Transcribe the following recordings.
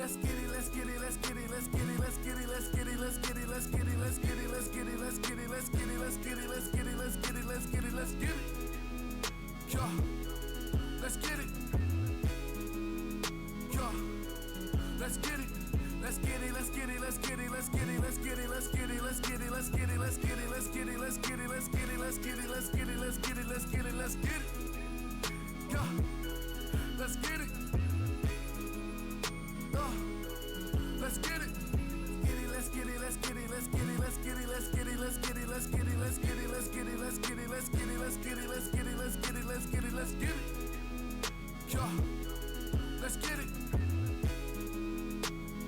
Let's get it, let's get it, let's get it, let's get it, let's get it, let's get it, let's get it, let's get it, let's get it, let's get it, let's get it, let's get it, let's get it, let's get it, let's get it, let's get it, let's get it. Yeah. Let's get it. Yeah. Let's get it. Let's get it, let's get it, let's get it, let's get it, let's get it, let's get it, let's get it, let's get it, let's get it, let's get it, let's get it, let's get it, let's get it, let's get it, let's get it, let's get it, let's get it. Yeah. Let's get it. Let's get it. Let's get it, let's get it, let's get it, let's get it, let's get it, let's get it, let's get it, let's get it, let's get it, let's get it, let's get it, let's get it, let's get it, let's get it, let's get it, let's get it. Yeah. Let's get it.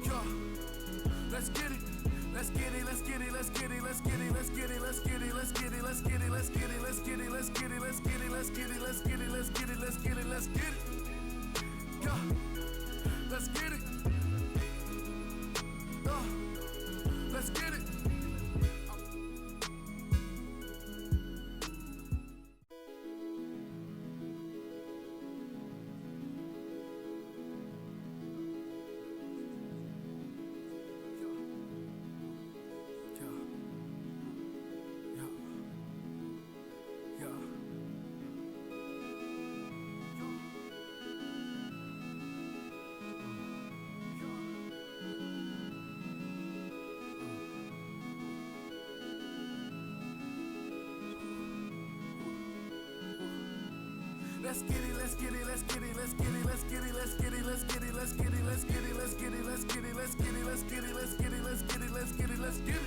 Yeah. Let's get it. Let's get it, let's get it, let's get it, let's get it, let's get it, let's get it, let's get it, let's get it, let's get it, let's get it, let's get it, let's get it, let's get it, let's get it, let's get it, let's get it, let's get it. Yeah. Let's get it. Let's get it. Let's get it, let's get it, let's get it, let's get it, let's get it, let's get it, let's get it, let's get it, let's get it, let's get it, let's get it, let's get it, let's get it, let's get it, let's get it, let's get it, let's get it.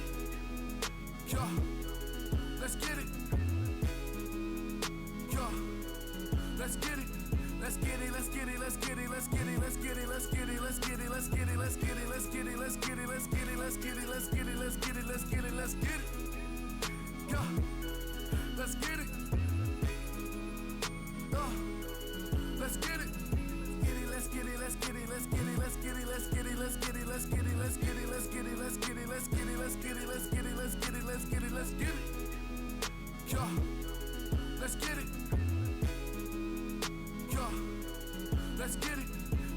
Yeah. Let's get it. Yeah. Let's get it. Let's get it, let's get it, let's get it, let's get it, let's get it, let's get it, let's get it, let's get it, let's get it, let's get it, let's get it, let's get it, let's get it, let's get it, let's get it, let's get it, let's get it. Yeah. Let's get it. Let's get it. Let's get it, let's get it, let's get it, let's get it, let's get it, let's get it, let's get it, let's get it, let's get it, let's get it, let's get it, let's get it, let's get it, let's get it, let's get it, let's get it. Yeah. Let's get it. Yeah. Let's get it.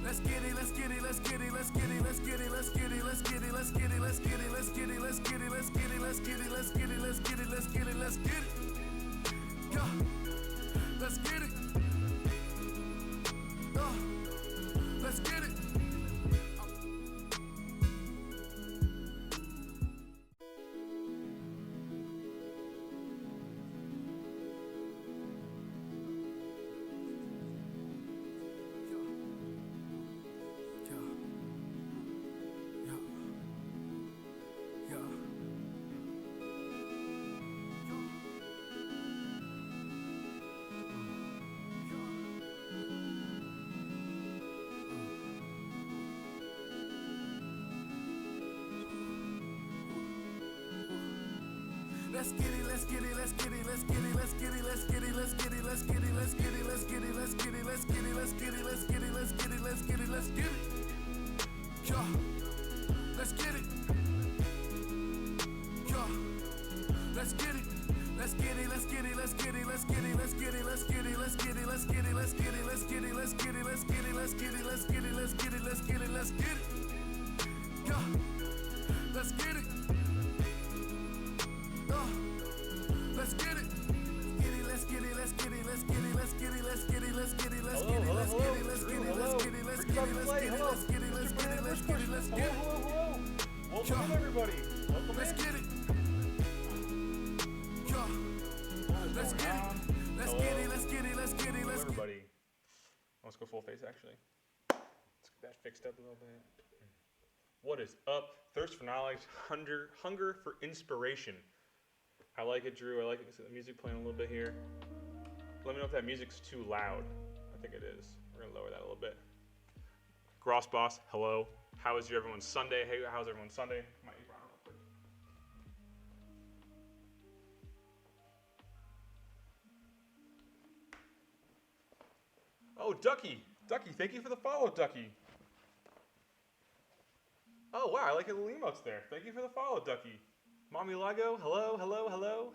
Let's get it, let's get it, let's get it, let's get it, let's get it, let's get it, let's get it, let's get it, let's get it, let's get it, let's get it, let's get it, let's get it, let's get it, let's get it, let's get it, let's get it. Yeah. Let's get it. Let's get it. Let's get it, let's get it, let's get it, let's get it, let's get it, let's get it, let's get it, let's get it, let's get it, let's get it, let's get it, let's get it, let's get it, let's get it, let's get it, let's get it, let's get it. Yeah. Let's get it. Yeah. Let's get it. Let's get it, let's get it, let's get it, let's get it, let's get it, let's get it, let's get it, let's get it, let's get it, let's get it, let's get it, let's get it, let's get it, let's get it, let's get it, let's get it, let's get it. Yeah. Let's get it. Let's get it. Let's get it, let's get it, let's get it, let's get it, let's get it, let's get it, let's get it, let's get it, let's get it, let's get it, let's get it, let's get it, let's get it, let's get it, let's get it, let's get it. Hello. Welcome in, everybody. Welcome Let's in. get it. Yeah. Let's get it. Let's get it, let's get it, let's get it, let's get it. Everybody. Let's go full face, actually. Let's get that fixed up a little bit. What is up? Thirst for knowledge, hunger for inspiration. I like it, Drew. I like it. The music playing a little bit here. Let me know if that music's too loud. I think it is. We're gonna lower that a little bit. Gross Boss, hello. How is everyone's Sunday? Hey, how's everyone's Sunday? My apron on real quick. Oh, Ducky. Ducky, thank you for the follow, Ducky. Oh, wow, I like the little emotes there. Thank you for the follow, Ducky. Mommy Lego, hello, hello, hello.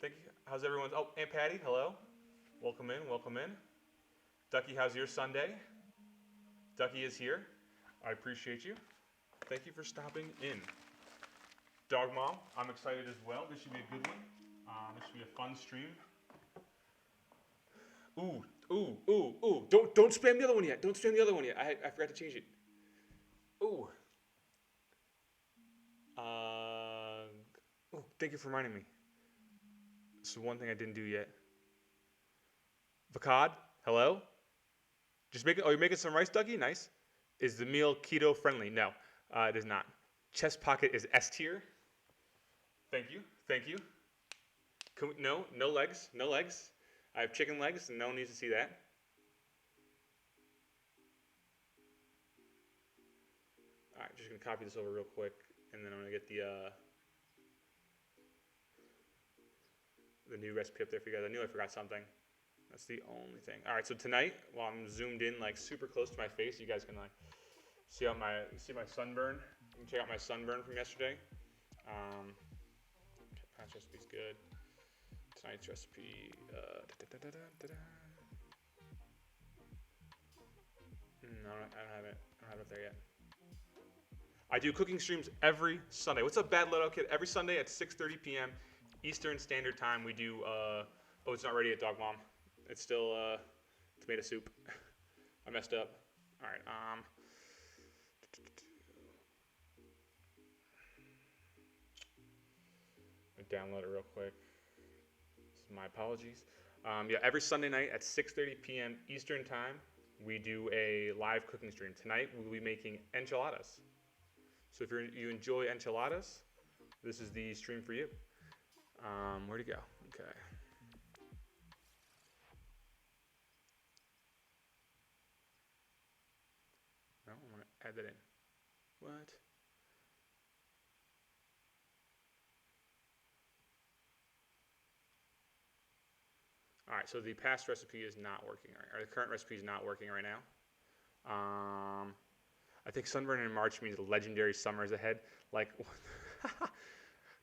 Thank you. How's everyone's? Oh, Aunt Patty, hello. Welcome in, welcome in. Ducky, how's your Sunday? Ducky is here. I appreciate you. Thank you for stopping in. Dog Mom, I'm excited as well. This should be a good one. This should be a fun stream. Ooh, ooh, ooh, ooh. Don't spam the other one yet. Don't spam the other one yet. I forgot to change it. Ooh. Oh, thank you for reminding me. This is one thing I didn't do yet. Vakad, hello? You're making some rice, Dougie? Nice. Is the meal keto friendly? No, it is not. Chest pocket is S tier. Thank you. Thank you. No legs. No legs. I have chicken legs, and no one needs to see that. All right, just going to copy this over real quick, and then I'm going to get the new recipe up there for you guys. I knew I forgot something. That's the only thing. All right, so tonight, while I'm zoomed in like super close to my face, you guys can like see my sunburn. You can check out my sunburn from yesterday. Past recipe's good. Tonight's recipe. No, I don't have it. I don't have it there yet. I do cooking streams every Sunday. What's up, Bad Little Kid? Every Sunday at 6:30 p.m. Eastern Standard Time, we do. Oh, it's not ready yet, Dog Mom. It's still tomato soup. I messed up. All right. Download it real quick. My apologies. Yeah, every Sunday night at 6:30 p.m. Eastern Time, we do a live cooking stream. Tonight, we'll be making enchiladas. So if you enjoy enchiladas, this is the stream for you. Where'd it go? Okay. No, I want to add that in. What? All right, so the past recipe is not working, or the current recipe is not working right now. I think sunburn in March means legendary summers ahead. Like,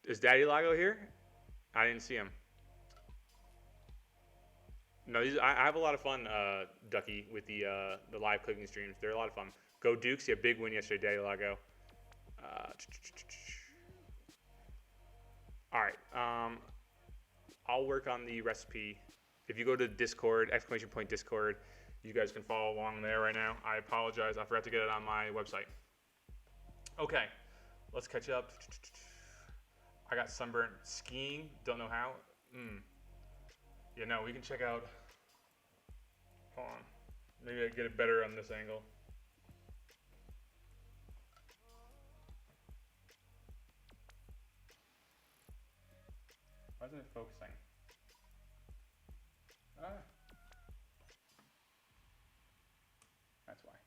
is Daddy Lago here? I didn't see him. No, I have a lot of fun, Ducky, with the live cooking streams. They're a lot of fun. Go Dukes! Yeah, big win yesterday, Daddy Lago. All right, I'll work on the recipe. If you go to Discord, !Discord, you guys can follow along there right now. I apologize, I forgot to get it on my website. Okay, let's catch up. I got sunburnt skiing, don't know how. Yeah, no, we can check out. Hold on, maybe I get it better on this angle. Why isn't it focusing? That's why.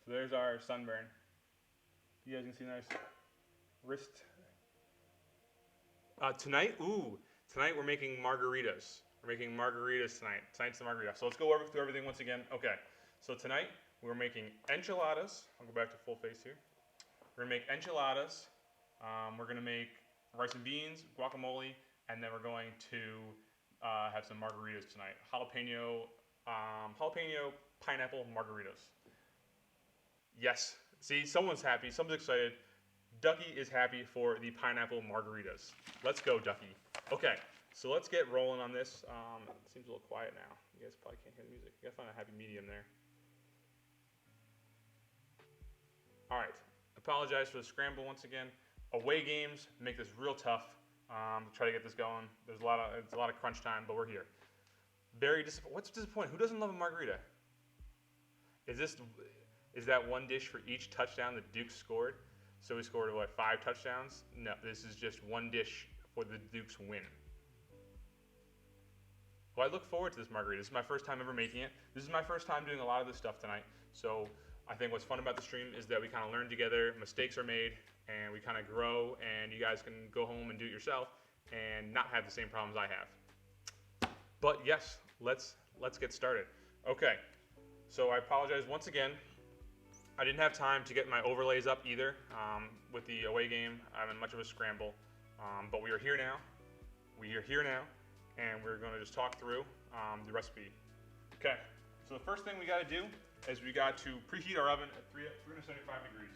So there's our sunburn. You guys can see nice wrist. Tonight we're making margaritas. We're making margaritas tonight. Tonight's the margarita. So let's go through everything once again. Okay, so tonight we're making enchiladas. I'll go back to full face here. We're gonna make enchiladas. We're gonna make rice and beans, guacamole, and then we're going to have some margaritas tonight. Jalapeno pineapple margaritas. Yes. See, someone's happy. Someone's excited. Ducky is happy for the pineapple margaritas. Let's go, Ducky. Okay, so let's get rolling on this. It seems a little quiet now. You guys probably can't hear the music. You gotta find a happy medium there. All right. Apologize for the scramble once again. Away games make this real tough. Try to get this going. It's a lot of crunch time, but we're here. Very disappointing. What's disappointing? Who doesn't love a margarita? Is that one dish for each touchdown that Duke scored? So we scored, what, 5 touchdowns? No, this is just one dish for the Duke's win. Well, I look forward to this margarita. This is my first time ever making it. This is my first time doing a lot of this stuff tonight. So I think what's fun about the stream is that we kind of learn together, mistakes are made, and we kind of grow, and you guys can go home and do it yourself and not have the same problems I have. But yes, let's get started. Okay, so I apologize once again. I didn't have time to get my overlays up either with the away game. I'm in much of a scramble, but we are here now. We are here now, and we're going to just talk through the recipe. Okay, so the first thing we got to do is we got to preheat our oven at 375 degrees.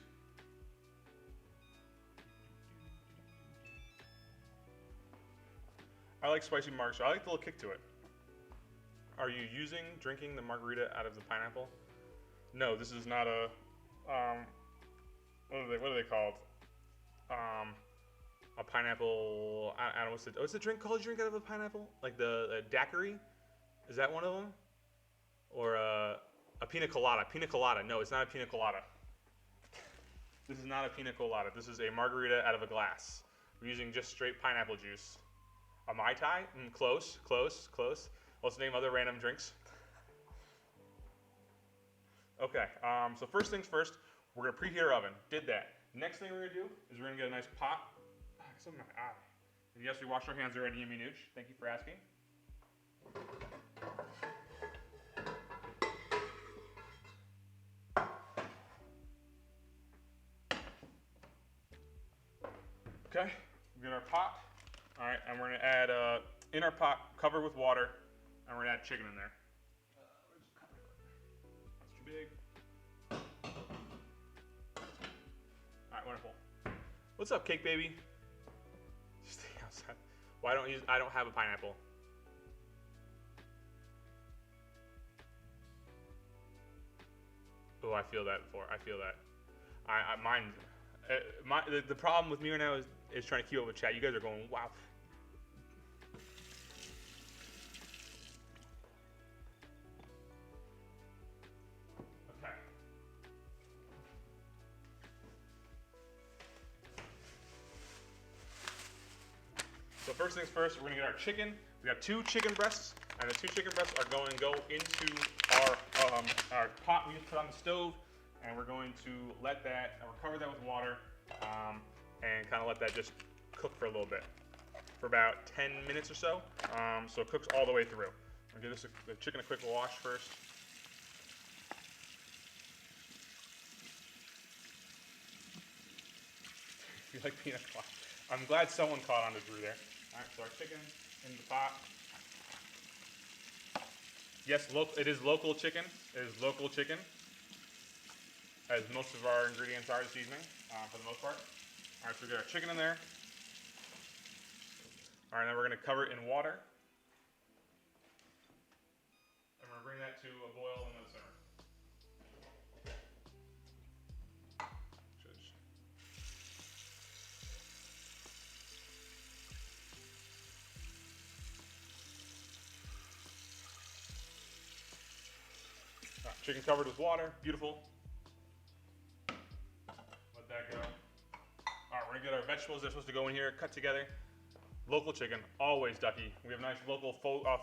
I like spicy marg, so I like the little kick to it. Are you drinking the margarita out of the pineapple? No, this is not a, what are they called? A pineapple, I don't know, what's the drink called you drink out of a pineapple? Like the daiquiri? Is that one of them? Or a pina colada. Pina colada. No, it's not a pina colada. This is not a pina colada. This is a margarita out of a glass. We're using just straight pineapple juice. A Mai Tai? Close. Let's name other random drinks. Okay, so first things first, we're gonna preheat our oven. Did that. Next thing we're gonna do is we're gonna get a nice pot. It's in my eye. And yes, we washed our hands already, Yumi Nooch. Thank you for asking. Okay, we get our pot. All right, and we're gonna add, in our pot, cover with water, and we're gonna add chicken in there. That's too big. All right, wonderful. What's up, cake baby? Stay outside. Why don't you? I don't have a pineapple. Oh, I feel that before. I feel that. The problem with me right now is trying to keep up with chat. You guys are going, wow. Okay. So first things first, we're gonna get our chicken. We got 2 chicken breasts, and the 2 chicken breasts are going to go into our pot we just put on the stove, and we're going to let that, we'll cover that with water, and kind of let that just cook for a little bit, for about 10 minutes or so, so it cooks all the way through. I'll give the chicken a quick wash first. You like peanut colada? I'm glad someone caught on to Drew there. All right, so our chicken in the pot. Yes, it is local chicken. It is local chicken, as most of our ingredients are, the seasoning, for the most part. All right, so we get our chicken in there. All right, now we're gonna cover it in water. And we're gonna bring that to a boil and then simmer. All right, chicken covered with water, beautiful. Let that go. All right, we're gonna get our vegetables. They're supposed to go in here, cut together. Local chicken, always, Ducky. We have a nice local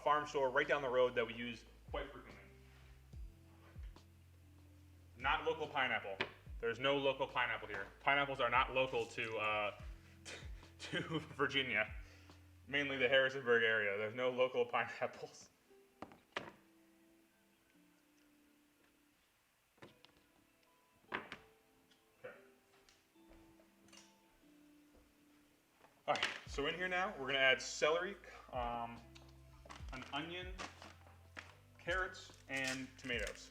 farm store right down the road that we use quite frequently. Not local pineapple. There's no local pineapple here. Pineapples are not local to to Virginia, mainly the Harrisonburg area. There's no local pineapples. All right, so in here now, we're gonna add celery, an onion, carrots, and tomatoes.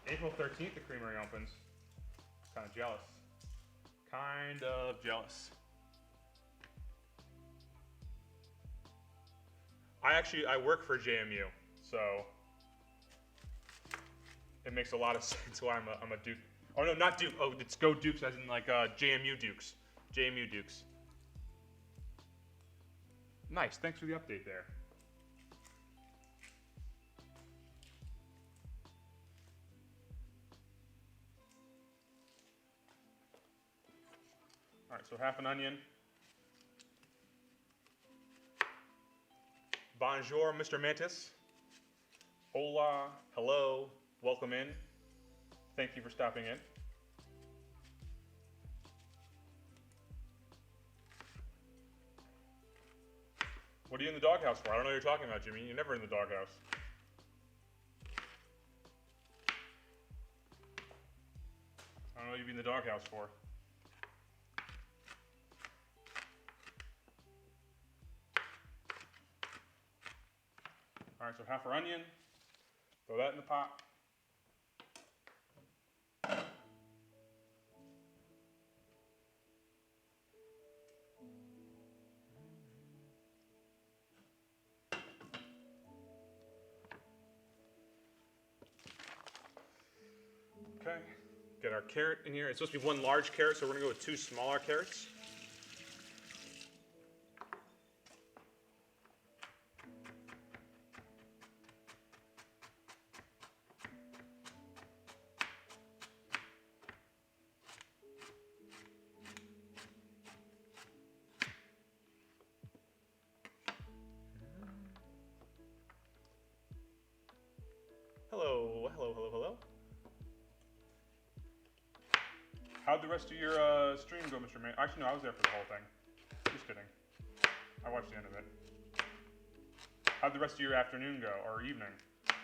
April 13th, the creamery opens. Kind of jealous. Kind of jealous. I work for JMU, so it makes a lot of sense why I'm a Duke. Oh no, not Duke. Oh, it's Go Dukes, as in like JMU Dukes. JMU Dukes. Nice, thanks for the update there. All right, so half an onion. Bonjour, Mr. Mantis. Hola, hello, welcome in. Thank you for stopping in. What are you in the doghouse for? I don't know what you're talking about, Jimmy. You're never in the doghouse. I don't know what you'd be in the doghouse for. All right, so half our onion. Throw that in the pot. Okay, get our carrot in here. It's supposed to be one large carrot, so we're gonna go with 2 smaller carrots. Hello, hello, hello, hello. How'd the rest of your stream go, Mr. Man? Actually, no, I was there for the whole thing. Just kidding. I watched the end of it. How'd the rest of your afternoon go, or evening? The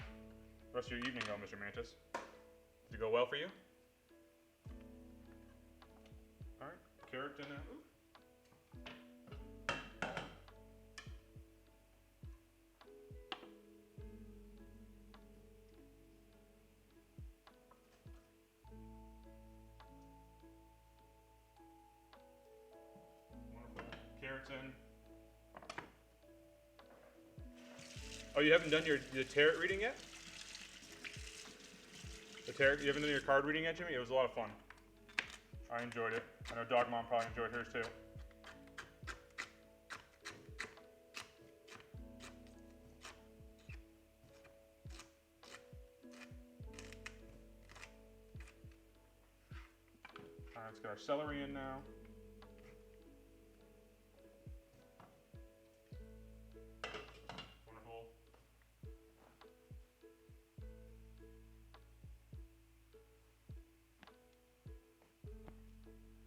rest of your evening go, Mr. Mantis? Did it go well for you? Alright, carrot in there. Carrots in. Oh, you haven't done the tarot reading yet? The tarot, you haven't done your card reading yet, Jimmy? It was a lot of fun. I enjoyed it. I know Dog Mom probably enjoyed hers too. Alright, let's get our celery in now.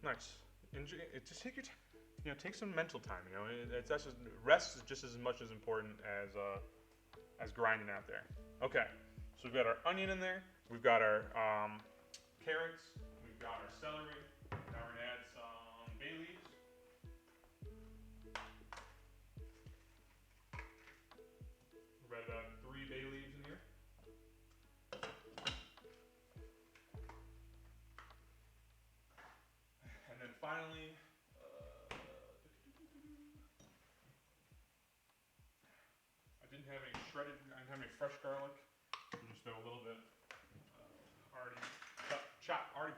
Nice. Enjoy it. Just take your time. You know, take some mental time. You know, that's just, rest is just as much as important as grinding out there. Okay. So we've got our onion in there. We've got our carrots. We've got our celery. Now we're gonna add some bay leaves. We've got about 3 bay leaves in here. And then finally, I didn't have any shredded, I didn't have any fresh garlic. So just throw a little bit already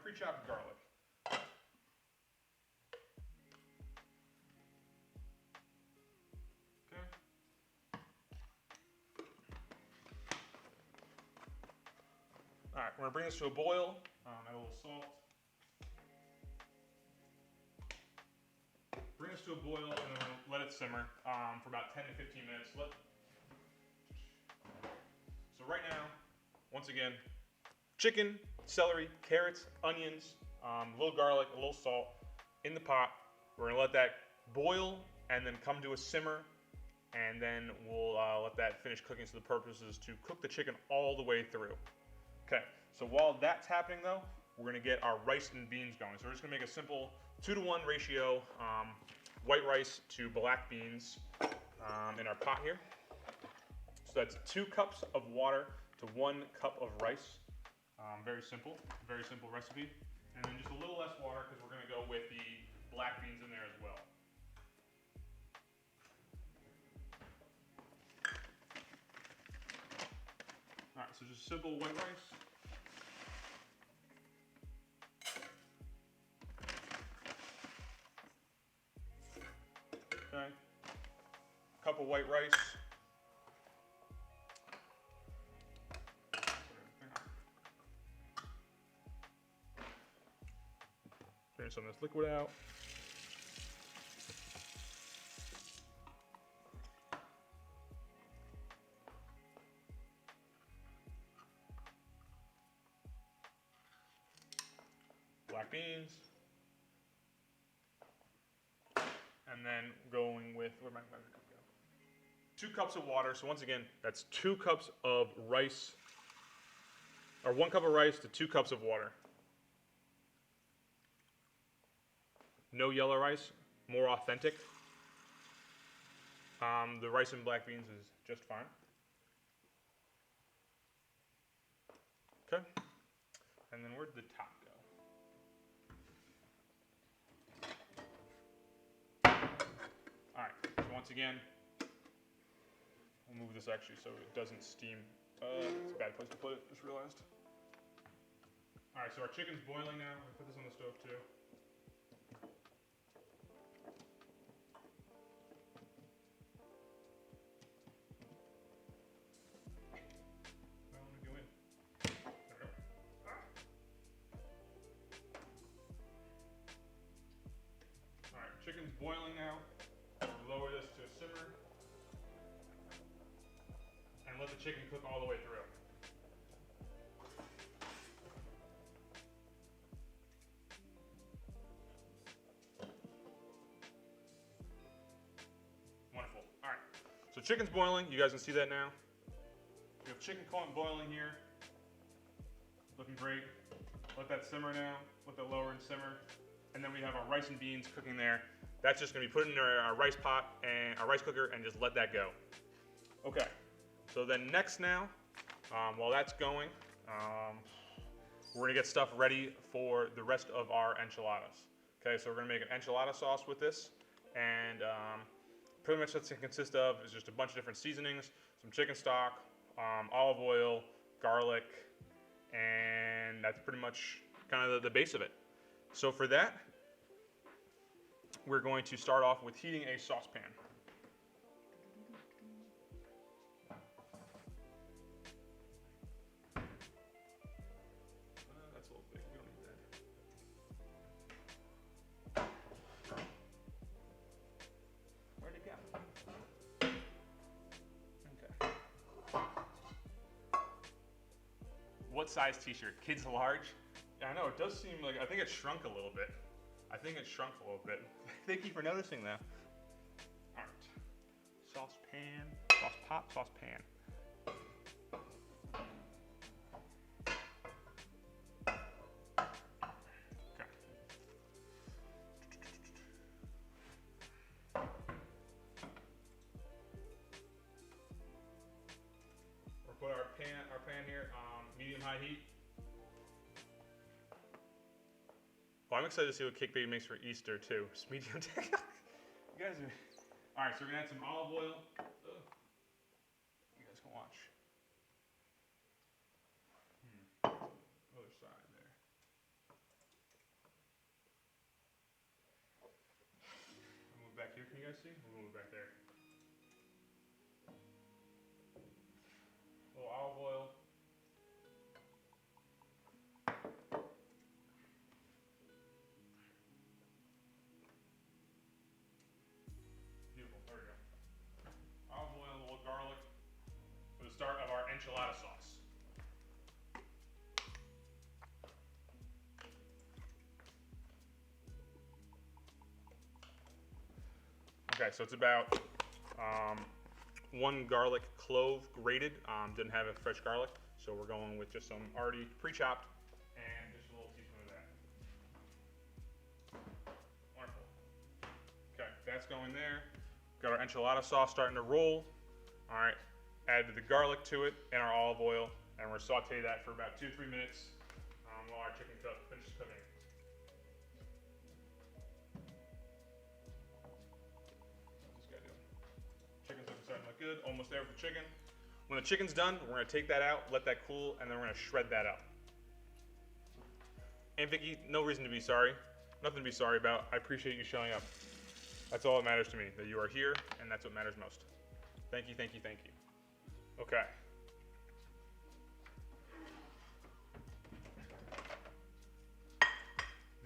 pre-chopped garlic. Okay. All right, we're gonna bring this to a boil. Add a little salt. Bring this to a boil and then let it simmer for about 10 to 15 minutes. So right now, once again, chicken, celery, carrots, onions, a little garlic, a little salt in the pot. We're gonna let that boil and then come to a simmer, and then we'll let that finish cooking. So the purpose is to cook the chicken all the way through. Okay, so while that's happening though, we're gonna get our rice and beans going. So we're just gonna make a simple 2-to-1 ratio, white rice to black beans in our pot here. So that's 2 cups of water to 1 cup of rice. Very simple recipe. And then just a little less water because we're gonna go with the black beans in there as well. All right, so just simple white rice. Okay, cup of white rice. Drain some of this liquid out. Black beans. And then going with, where'd my cup go? 2 cups of water. So once again, that's 2 cups of rice, or 1 cup of rice to 2 cups of water. No yellow rice, more authentic. The rice and black beans is just fine. Okay. And then where'd the top go? All right, so once again, we'll move this actually so it doesn't steam. It's a bad place to put it, just realized. All right, so our chicken's boiling now. We're gonna put this on the stove too. Well, let me go in. There we go. All right, chicken's boiling now. Lower this to a simmer. And let the chicken cook all the way through. Wonderful. All right. So chicken's boiling. You guys can see that now. We have chicken boiling here. Looking great. Let that simmer now. Let that lower and simmer. And then we have our rice and beans cooking there. That's just gonna be put in our rice pot and our rice cooker and just let that go. Okay. So then next now, while that's going, we're gonna get stuff ready for the rest of our enchiladas. Okay, so we're gonna make an enchilada sauce with this, and pretty much what's it consist of is just a bunch of different seasonings, some chicken stock, olive oil, garlic, and that's pretty much kind of the base of it. So for that, we're going to start off with heating a saucepan. That's a little big, we don't need that. Where'd it go? Okay. What size t-shirt? Kids large? Yeah, I know, it does seem like, I think it shrunk a little bit. Thank you for noticing that. All right. Saucepan, sauce pot, saucepan. Okay. We'll put our pan here on medium-high heat. Well, I'm excited to see what Cake Baby makes for Easter too. Just medium take. You guys are. All right, so we're gonna add some olive oil. Ugh. You guys can watch. Other side there. I'll move back here. Can you guys see? We'll move back there. A little olive oil. Garlic for the start of our enchilada sauce. Okay, so it's about 1 garlic clove grated. Didn't have a fresh garlic, so we're going with just some already pre-chopped and just a little teaspoon of that. Wonderful. Okay, that's going there. Got our enchilada sauce starting to roll. All right, add the garlic to it and our olive oil, and we're gonna saute that for about 2-3 minutes while our chicken finishes cooking. What's this guy doing? Chicken's starting to look good, almost there with the chicken. When the chicken's done, we're gonna take that out, let that cool, and then we're gonna shred that up. And Vicky, no reason to be sorry, nothing to be sorry about. I appreciate you showing up. That's all that matters to me, that you are here, and that's what matters most. Thank you, thank you, thank you. Okay.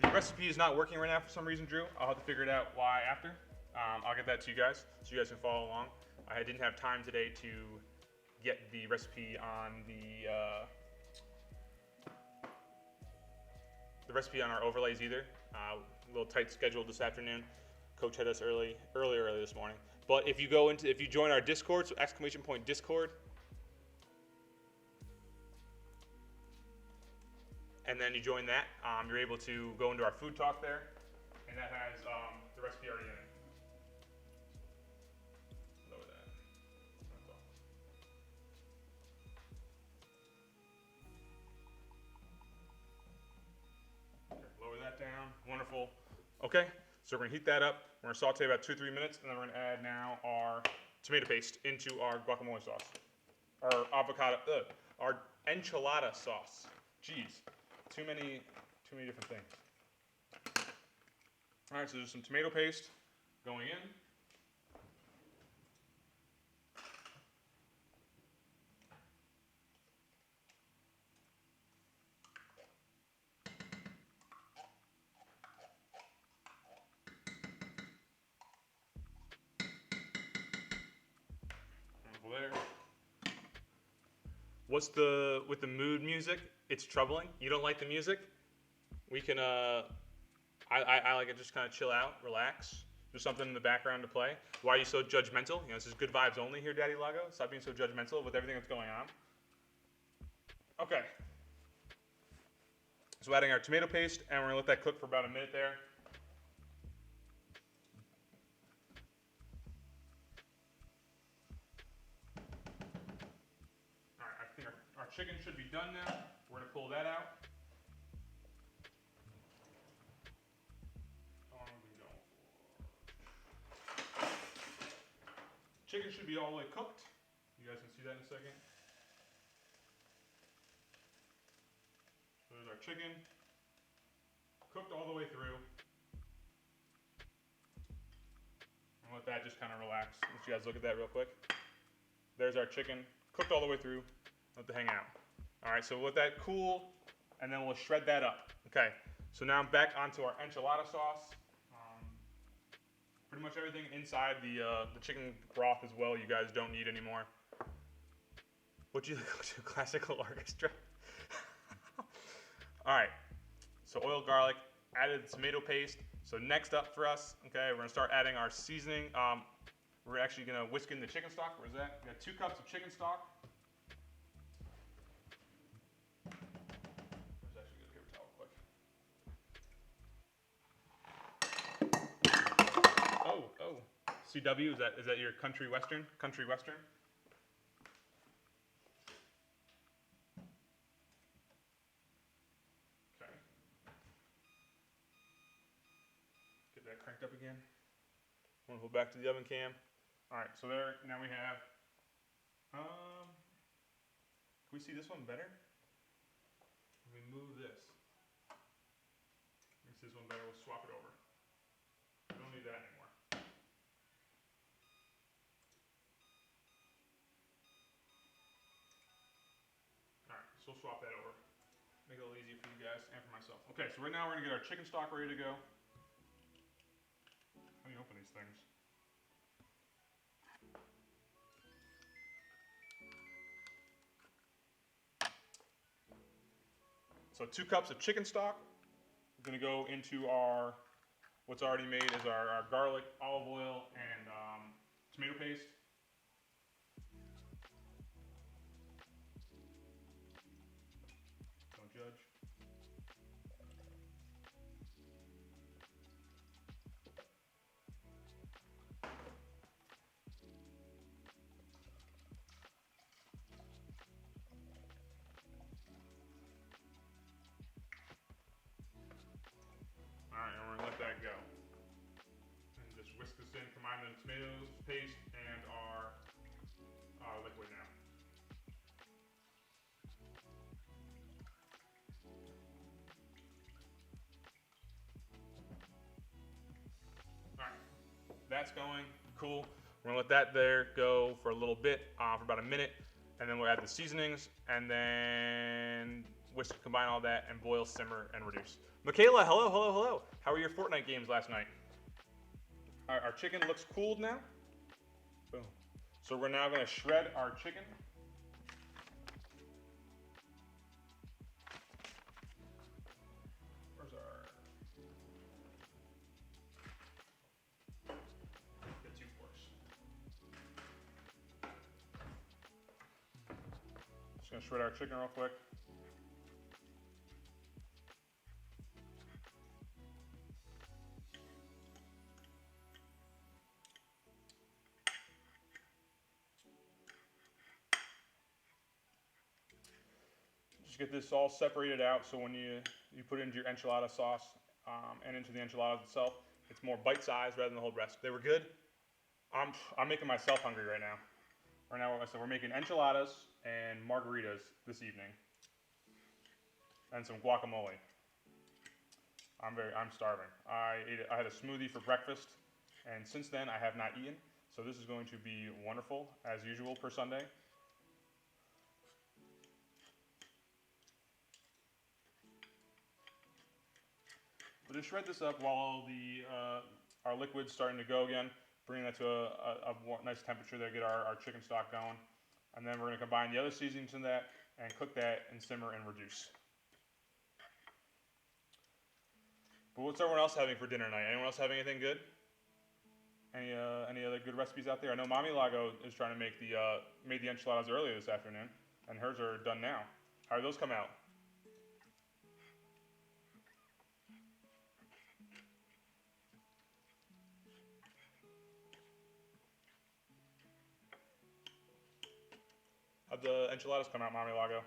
The recipe is not working right now for some reason, Drew. I'll have to figure it out why after. I'll get that to you guys so you guys can follow along. I didn't have time today to get the recipe on the recipe on our overlays either. A little tight schedule this afternoon. Coach had us early this morning. But if you join our Discord, so !Discord, and then you join that, you're able to go into our food talk there, and that has the recipe already in it. Lower that. That's all. Okay, lower that down. Wonderful. Okay, so we're gonna heat that up. We're gonna saute about 2-3 minutes, and then we're gonna add now our tomato paste into our guacamole sauce. Our our enchilada sauce. Jeez. too many different things. All right, so there's some tomato paste going in. There. What's with the mood music? It's troubling. You don't like the music? We can I like it. Just kind of chill out, relax. There's something in the background to play. Why are you so judgmental? You know, this is good vibes only here, Daddy Lago. Stop being so judgmental with everything that's going on. Okay. So adding our tomato paste, and we're gonna let that cook for about a minute there. All right, I think our chicken should be done now. We're gonna pull that out. How long have we been going for? Chicken should be all the way cooked. You guys can see that in a second. So there's our chicken, cooked all the way through. And let that just kind of relax. Let you guys look at that real quick. There's our chicken, cooked all the way through. Let it hang out. All right, so we'll let that cool, and then we'll shred that up. Okay, so now I'm back onto our enchilada sauce. Pretty much everything inside the chicken broth as well, you guys don't need anymore. Would you go to a classical orchestra? All right, so oil, garlic, added tomato paste. So next up for us, okay, we're gonna start adding our seasoning. We're actually gonna whisk in the chicken stock. Where's that? We got 2 cups of chicken stock. There's actually a good paper towel quick. Oh. CW, is that your country western? Country western? Okay. Get that cranked up again. I'm gonna go back to the oven cam. All right, so there, now we have, can we see this one better? Let me move this. Let me see this one better, we'll swap it over. We don't need that anymore. All right, so we'll swap that over. Make it a little easier for you guys and for myself. Okay, so right now we're gonna get our chicken stock ready to go. How do you open these things? So 2 cups of chicken stock. We're gonna go into our, what's already made is our garlic, olive oil, and tomato paste. Don't judge. Alright, and we're gonna let that go. And just whisk this in, combine the tomatoes, paste, and our liquid now. Alright, that's going, cool. We're gonna let that there go for a little bit, for about a minute, and then we'll add the seasonings, and then whisk, combine all that, and boil, simmer, and reduce. Michaela, hello. How were your Fortnite games last night? Our chicken looks cooled now. Boom. So we're now gonna shred our chicken. Where's our... Get 2 forks. Just gonna shred our chicken real quick. Just get this all separated out so when you put it into your enchilada sauce and into the enchiladas itself, it's more bite-sized rather than the whole rest. They were good. I'm making myself hungry right now. Right now, so we're making enchiladas and margaritas this evening. and some guacamole. I'm starving. I had a smoothie for breakfast, and since then I have not eaten. So this is going to be wonderful, as usual per Sunday. We'll just shred this up while our liquid's starting to go again, bringing that to a nice temperature there, get our chicken stock going. And then we're going to combine the other seasonings in that and cook that and simmer and reduce. But what's everyone else having for dinner tonight? Anyone else have anything good? Any other good recipes out there? I know Mommy Lago is trying to make made the enchiladas earlier this afternoon, and hers are done now. How do those come out? How'd the enchiladas come out, Mommy Lago?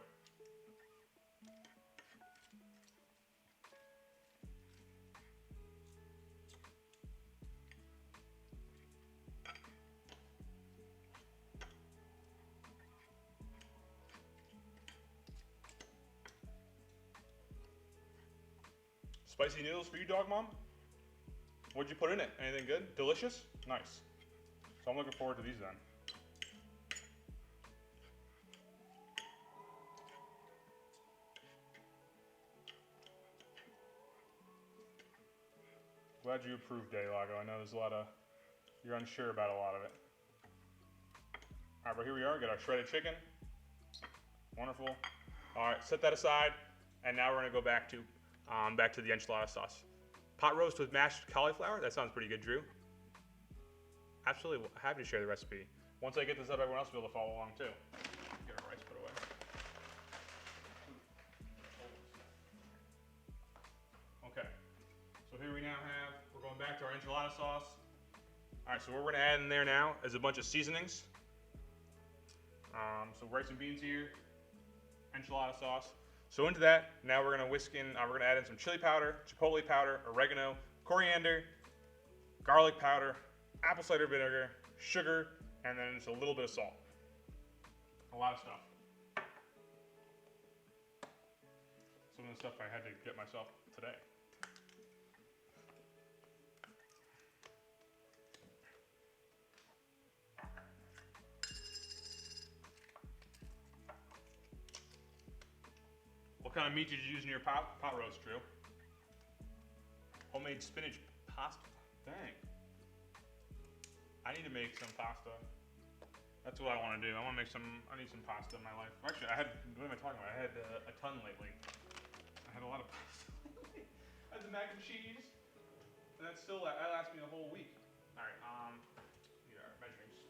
Spicy noodles for you, Dog Mom? What'd you put in it? Anything good? Delicious? Nice. So I'm looking forward to these then. Glad you approved, Daylago. I know there's you're unsure about a lot of it. All right, but here we are. Got our shredded chicken. Wonderful. All right, set that aside, and now we're gonna go back to the enchilada sauce. Pot roast with mashed cauliflower. That sounds pretty good, Drew. Absolutely happy to share the recipe. Once I get this up, everyone else will be able to follow along too. Get our rice put away. Okay. So here we now we're going back to our enchilada sauce. All right, so what we're gonna add in there now is a bunch of seasonings. So rice and beans here, enchilada sauce. So into that, now we're gonna we're gonna add in some chili powder, chipotle powder, oregano, coriander, garlic powder, apple cider vinegar, sugar, and then just a little bit of salt. A lot of stuff. Some of the stuff I had to get myself today. What kind of meat did you use in your pot roast, Drew? Homemade spinach pasta. Dang. I need to make some pasta. That's what I want to do. I need some pasta in my life. Actually, what am I talking about? I had a ton lately. I had a lot of pasta. I had the mac and cheese. And that lasts me a whole week. All right, need our measuring sticks.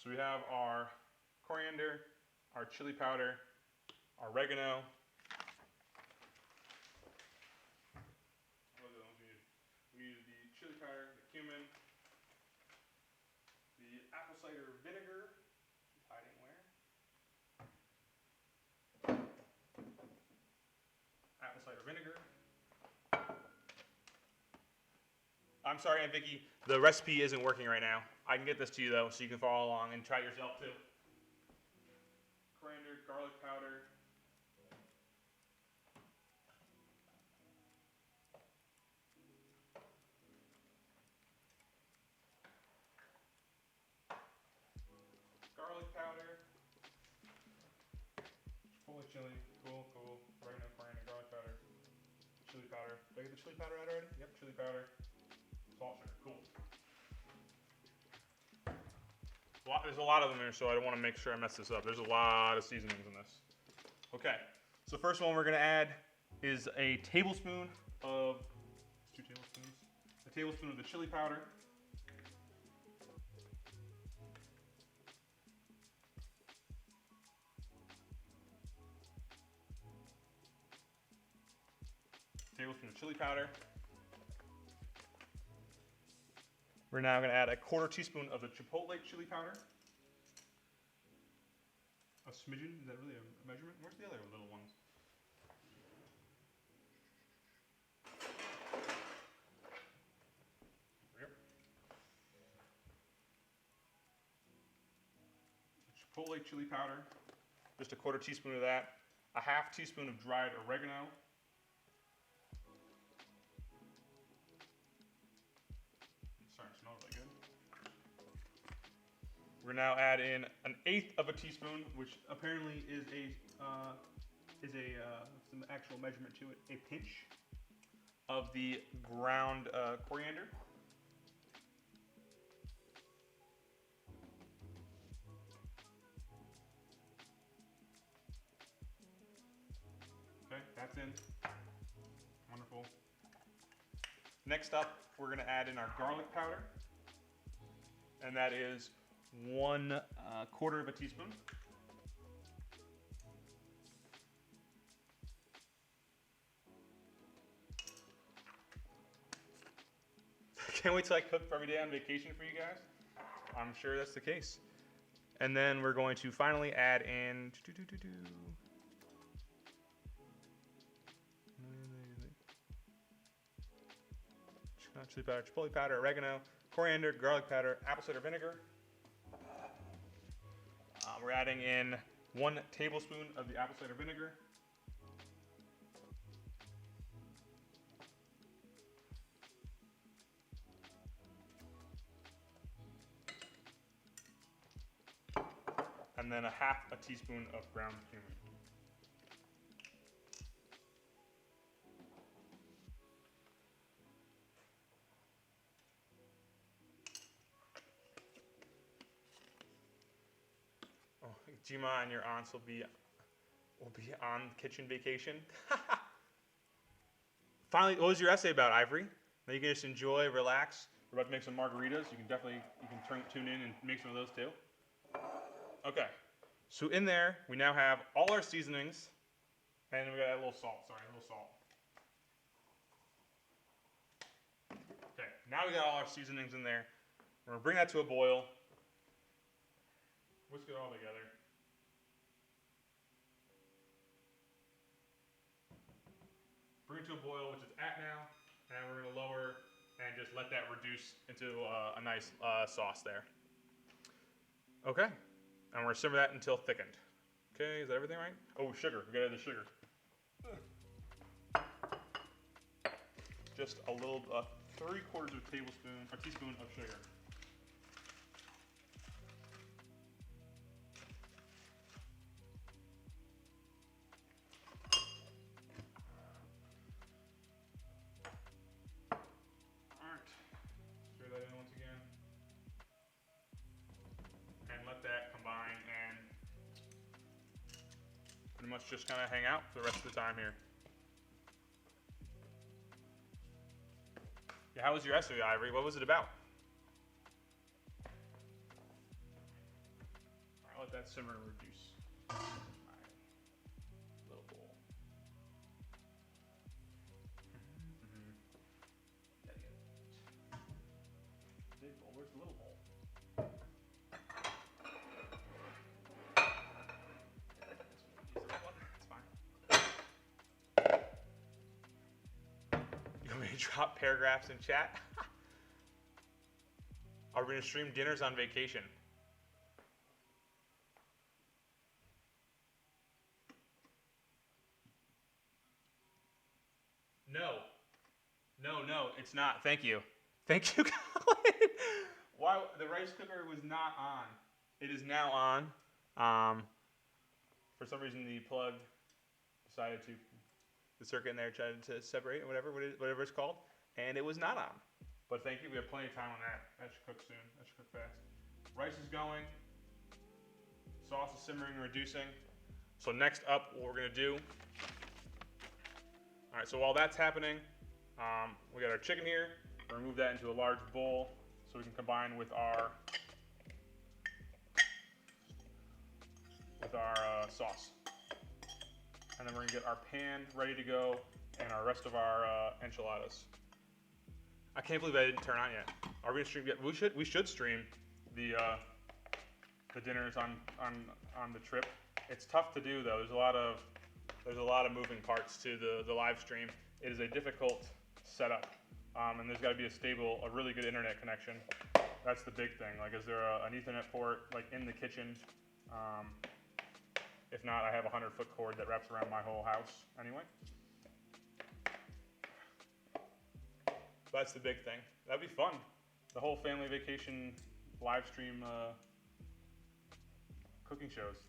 So we have our coriander, our chili powder, our oregano. What are the ones we need? We need the chili powder, the cumin, the apple cider vinegar. It's hiding where? Apple cider vinegar. I'm sorry, Aunt Vicky, the recipe isn't working right now. I can get this to you though, so you can follow along and try it yourself too. Coriander, garlic powder. Garlic powder. Chipotle chili, cool. Oregano, coriander, garlic powder. Chili powder. Did I get the chili powder out already? Yep, chili powder. Salt, sugar, cool. There's a lot of them here, so I don't want to make sure I mess this up. There's a lot of seasonings in this. Okay, so the first one we're going to add is a tablespoon of, 2 tablespoons, a tablespoon of the chili powder. Tablespoon of chili powder. We're now going to add a 1/4 teaspoon of the chipotle chili powder. A smidgen, is that really a measurement? Where's the other little ones? chipotle chili powder, just a 1/4 teaspoon of that, a 1/2 teaspoon of dried oregano, starting to smell really good. We're now add in 1/8 of a teaspoon, which apparently is some actual measurement to it, a pinch of the ground coriander. Okay, that's in. Wonderful. Next up, we're going to add in our garlic powder, and that is 1/4 of a teaspoon. Can't wait till I cook for every day on vacation for you guys. I'm sure that's the case. And then we're going to finally add in chili powder, chipotle powder, oregano, coriander, garlic powder, apple cider vinegar. We're adding in 1 tablespoon of the apple cider vinegar. And then a 1/2 teaspoon of ground cumin. Oh, Jima and your aunts will be on kitchen vacation. Finally, what was your essay about, Ivory? Now you can just enjoy, relax. We're about to make some margaritas. You can tune in and make some of those too. Okay, so in there, we now have all our seasonings, and we got a little salt, Okay, now we got all our seasonings in there. We're gonna bring that to a boil. Whisk it all together. Bring it to a boil, which it's at now, and we're gonna lower and just let that reduce into a nice sauce there. Okay. And we're gonna simmer that until thickened. Okay, is that everything right? Oh, sugar, we gotta add the sugar. Just a little, 3/4 of a teaspoon of sugar. All right, stir that in once again. And let that combine and pretty much just kind of hang out for the rest of the time here. Yeah, how was your essay, Ivory? What was it about? All right, let that simmer and reduce. All right, little bowl. Big bowl. Where's the little bowl? Drop paragraphs in chat. Are we gonna stream dinners on vacation? No, it's not. Thank you, Colin. Why the rice cooker was not on? It is now on. For some reason, the plug decided to. The circuit in there tried to separate, whatever it's called, and it was not on. But thank you, we have plenty of time on that. That should cook soon, that should cook fast. Rice is going, sauce is simmering and reducing. So next up, what we're gonna do, all right, so while that's happening, we got our chicken here. We're gonna move that into a large bowl so we can combine with our sauce. And then we're gonna get our pan ready to go and our rest of our enchiladas. I can't believe I didn't turn on yet. Are we gonna stream yet? We should stream the dinners on the trip. It's tough to do though. There's a lot of moving parts to the live stream. It is a difficult setup, and there's got to be a really good internet connection. That's the big thing. Like, is there an Ethernet port like in the kitchen? If not, I have a 100-foot cord that wraps around my whole house anyway. That's the big thing. That'd be fun. The whole family vacation live stream cooking shows.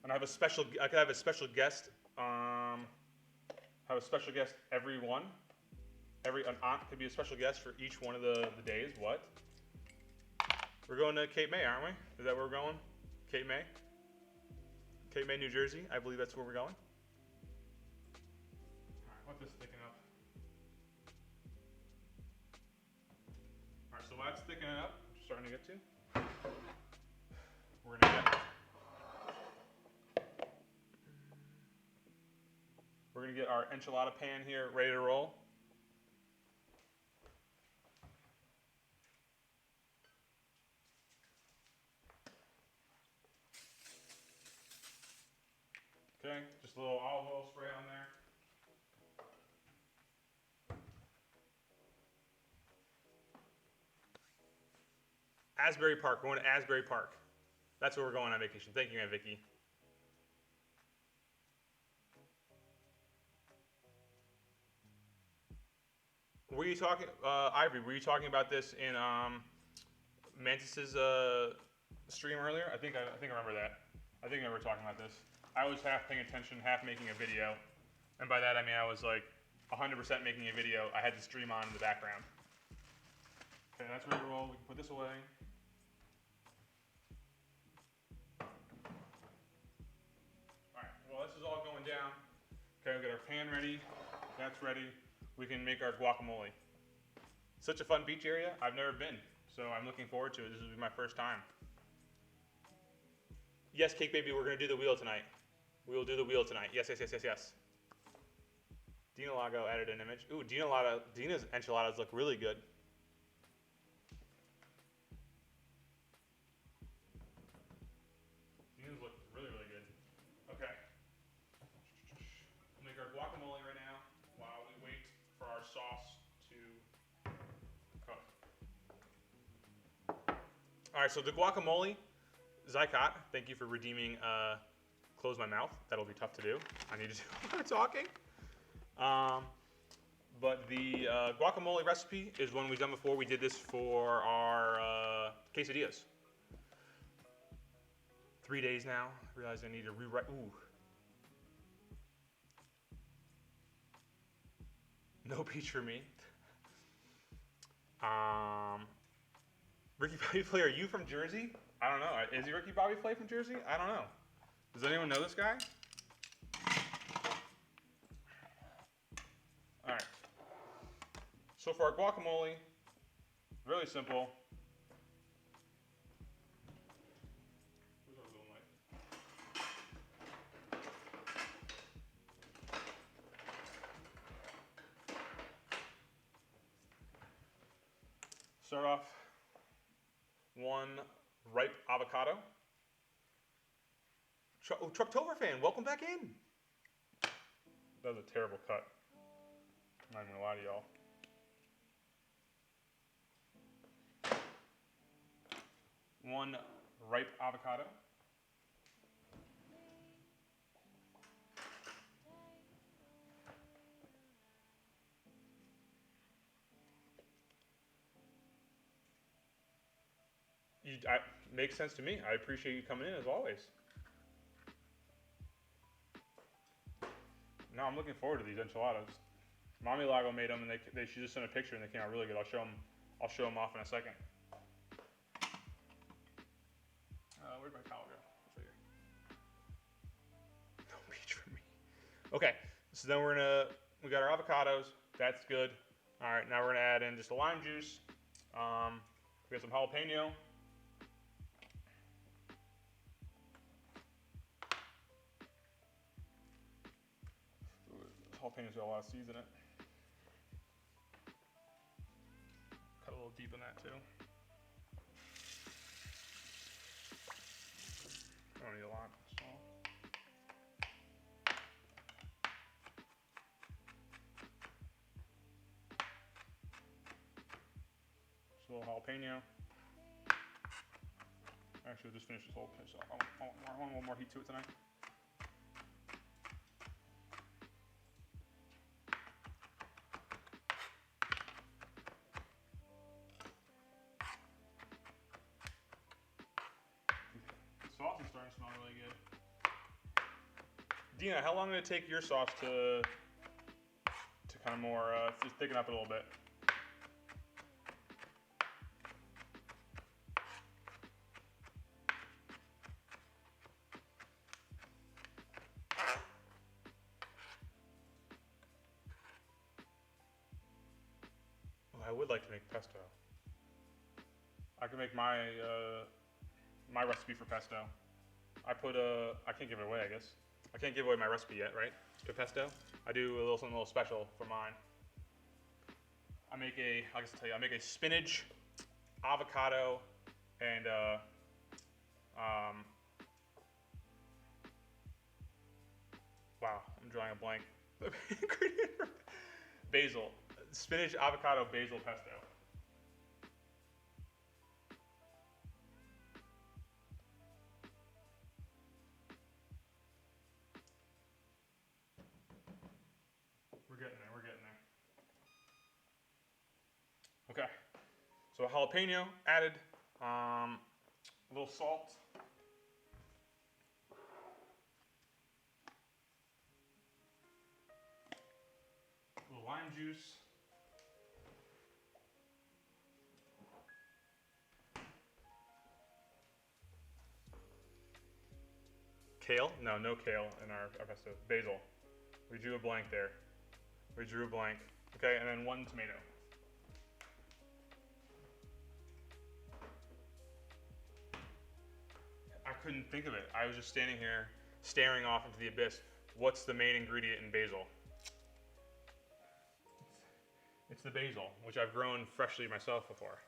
And I could have a special guest. Have a special guest every one. An aunt could be a special guest for each one of the days. What? We're going to Cape May, aren't we? Is that where we're going? Cape May? Cape May, New Jersey. I believe that's where we're going. All right, let this thicken up. All right, so that's thickening up. I'm starting to get to. We're gonna get our enchilada pan here ready to roll. Okay, just a little olive oil spray on there. Asbury Park, we're going to Asbury Park. That's where we're going on vacation. Thank you, Aunt Vicky. Were you talking, Ivory, were you talking about this in Mantis's stream earlier? I think I remember that. I think I remember talking about this. I was half paying attention, half making a video. And by that I mean I was like 100% making a video. I had the stream on in the background. Okay, that's ready to roll. We can put this away. Alright, well this is all going down. Okay, we've got our pan ready. That's ready. We can make our guacamole. Such a fun beach area. I've never been, so I'm looking forward to it. This will be my first time. Yes, Cake Baby, we're gonna do the wheel tonight. We will do the wheel tonight. Yes, yes, yes, yes, yes. Dina Lago added an image. Ooh, Dina's enchiladas look really good. Dina's look really, really good. Okay. We'll make our guacamole right now while we wait for our sauce to cook. All right, so the guacamole, Zycot, thank you for redeeming Close My Mouth. That'll be tough to do. I need to do a lot of talking. But the guacamole recipe is one we've done before. We did this for our quesadillas. 3 days now. I realized I need to rewrite. Ooh. No peach for me. Ricky Bobby Flay, are you from Jersey? I don't know. Is he Ricky Bobby Flay from Jersey? I don't know. Does anyone know this guy? All right. So for our guacamole, really simple. Where's our little knife? Start off one ripe avocado. Trucktober fan, welcome back in. That was a terrible cut. I'm not even gonna lie to y'all. One ripe avocado. Makes sense to me. I appreciate you coming in as always. No, I'm looking forward to these enchiladas. Mommy Lago made them, and she just sent a picture, and they came out really good. I'll show them off in a second. Where'd my towel go? It's right here. No peach for me. Okay, so then we got our avocados. That's good. All right, now we're gonna add in just a lime juice. We got some jalapeno. Jalapenos got a lot of seeds in it. Cut a little deep in that too. I don't need a lot. Small. Just a little jalapeno. Actually, we'll just finish this whole pitch off. I want one more heat to it tonight. The sauce is starting to smell really good. Dina, how long did it take your sauce to kind of more just thicken up a little bit? I would like to make pesto. I can make my my recipe for pesto. I can't give it away, I guess. I can't give away my recipe yet, right? To pesto. I do something a little special for mine. I make I make a spinach, avocado, and wow, I'm drawing a blank. Basil. Spinach, avocado, basil pesto. We're getting there, we're getting there. Okay, so jalapeno added, a little salt. A little lime juice. Kale? No, no kale in our pesto. Basil. We drew a blank there. We drew a blank. Okay, and then 1 tomato. I couldn't think of it. I was just standing here staring off into the abyss. What's the main ingredient in basil? It's the basil, which I've grown freshly myself before.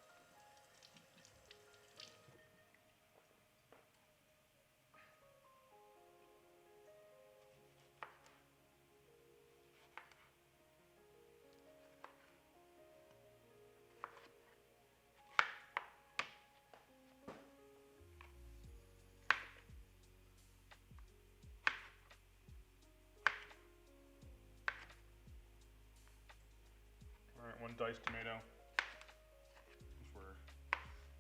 All right, 1 diced tomato. Which we're,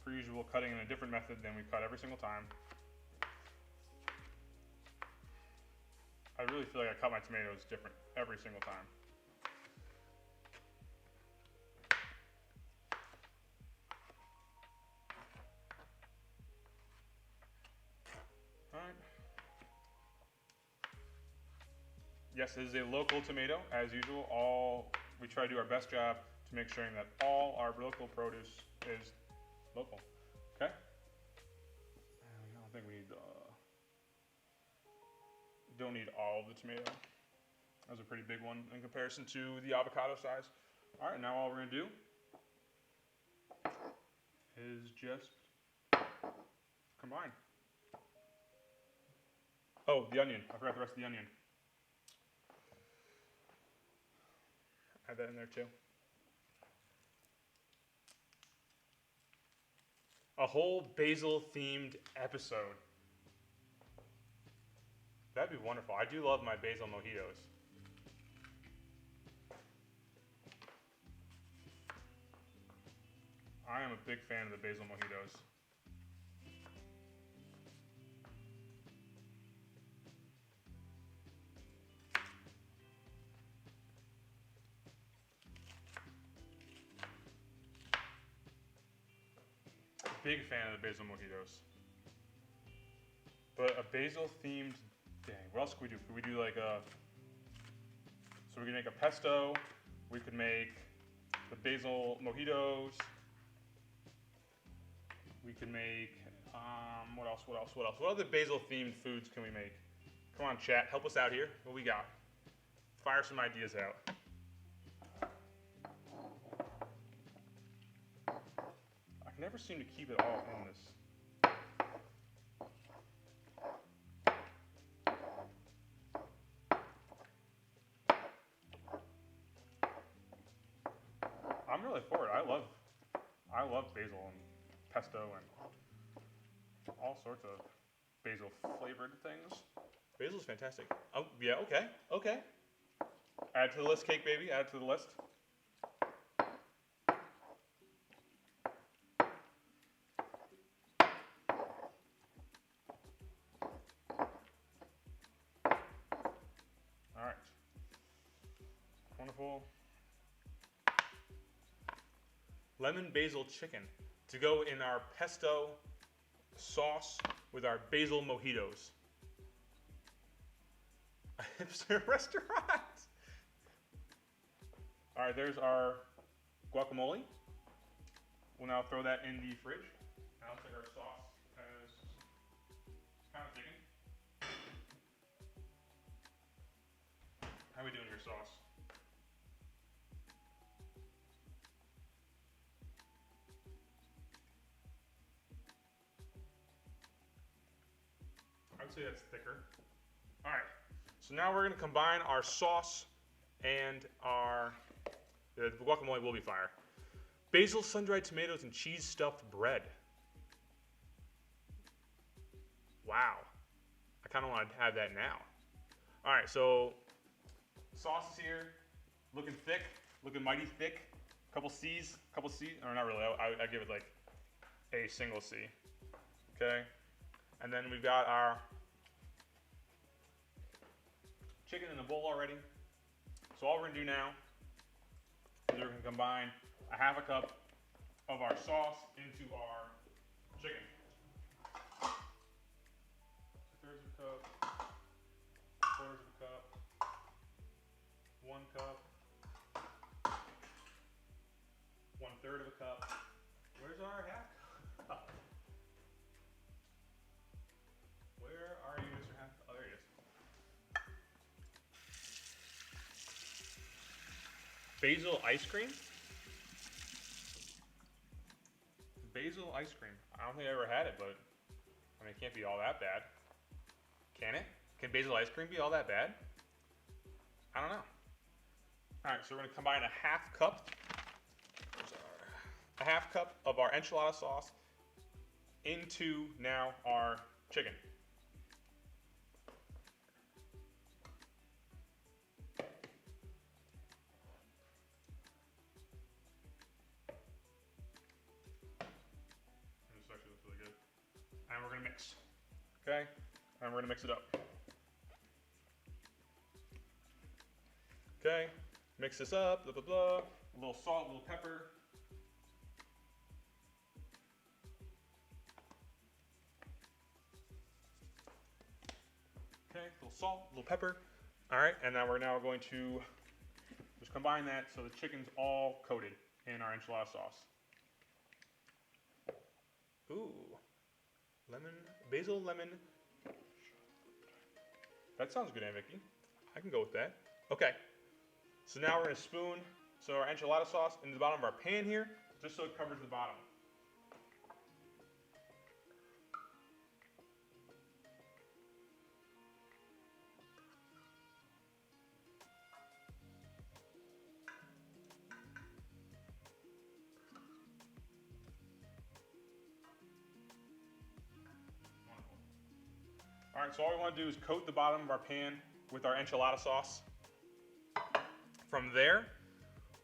per usual, cutting in a different method than we cut every single time. I really feel like I cut my tomatoes different every single time. All right. Yes, this is a local tomato, as usual. We try to do our best job to make sure that all our local produce is local. Okay? I don't think we need don't need all of the tomato. That was a pretty big one in comparison to the avocado size. All right, now all we're gonna do is just combine. Oh, the onion. I forgot the rest of the onion. Add that in there too. A whole basil themed episode. That'd be wonderful. I do love my basil mojitos. I am a big fan of the basil mojitos. Big fan of the basil mojitos. But a basil themed, dang, what else could we do? Could we do like so we can make a pesto, we could make the basil mojitos, we could make, what else? What other basil themed foods can we make? Come on chat, help us out here. What we got? Fire some ideas out. I can never seem to keep it all in this. I'm really for it. I love basil and pesto and all sorts of basil flavored things. Basil's fantastic. Oh, yeah, okay, okay. Add to the list, cake baby, add to the list. All right. Wonderful. Lemon basil chicken to go in our pesto sauce with our basil mojitos. A hipster restaurant. All right, there's our guacamole. We'll now throw that in the fridge. Now looks like our sauce has kind of thickened. How are we doing your sauce? I would say that's thicker. All right, so now we're gonna combine our sauce and our, the guacamole will be fire. Basil, sun-dried tomatoes, and cheese stuffed bread. Wow, I kind of want to have that now. All right, so sauce is here, looking thick, looking mighty thick. Couple C's, or not really, I give it like a single C, okay? And then we've got our chicken in the bowl already. So all we're gonna do now is we're gonna combine a half a cup of our sauce into our chicken. 2/3 of a cup, 1/4 of a cup, 1 cup, 1/3 of a cup. Where's our half cup? Where are you, Mr. Half? Oh, there he is. Basil ice cream? Basil ice cream. I don't think I ever had it, but I mean, it can't be all that bad. Can it? Can basil ice cream be all that bad? I don't know. All right, so we're gonna combine a half cup of our enchilada sauce into now our chicken. This actually looks really good. And we're gonna mix, okay? And we're gonna mix it up. Okay, mix this up, blah, blah, blah. A little salt, a little pepper. Okay, a little salt, a little pepper. All right, and now we're going to just combine that so the chicken's all coated in our enchilada sauce. Ooh, lemon, basil, lemon. That sounds good, Aunt Vicky. I can go with that. Okay, so now we're gonna spoon our enchilada sauce into the bottom of our pan here, just so it covers the bottom. All right, so all we want to do is coat the bottom of our pan with our enchilada sauce. From there,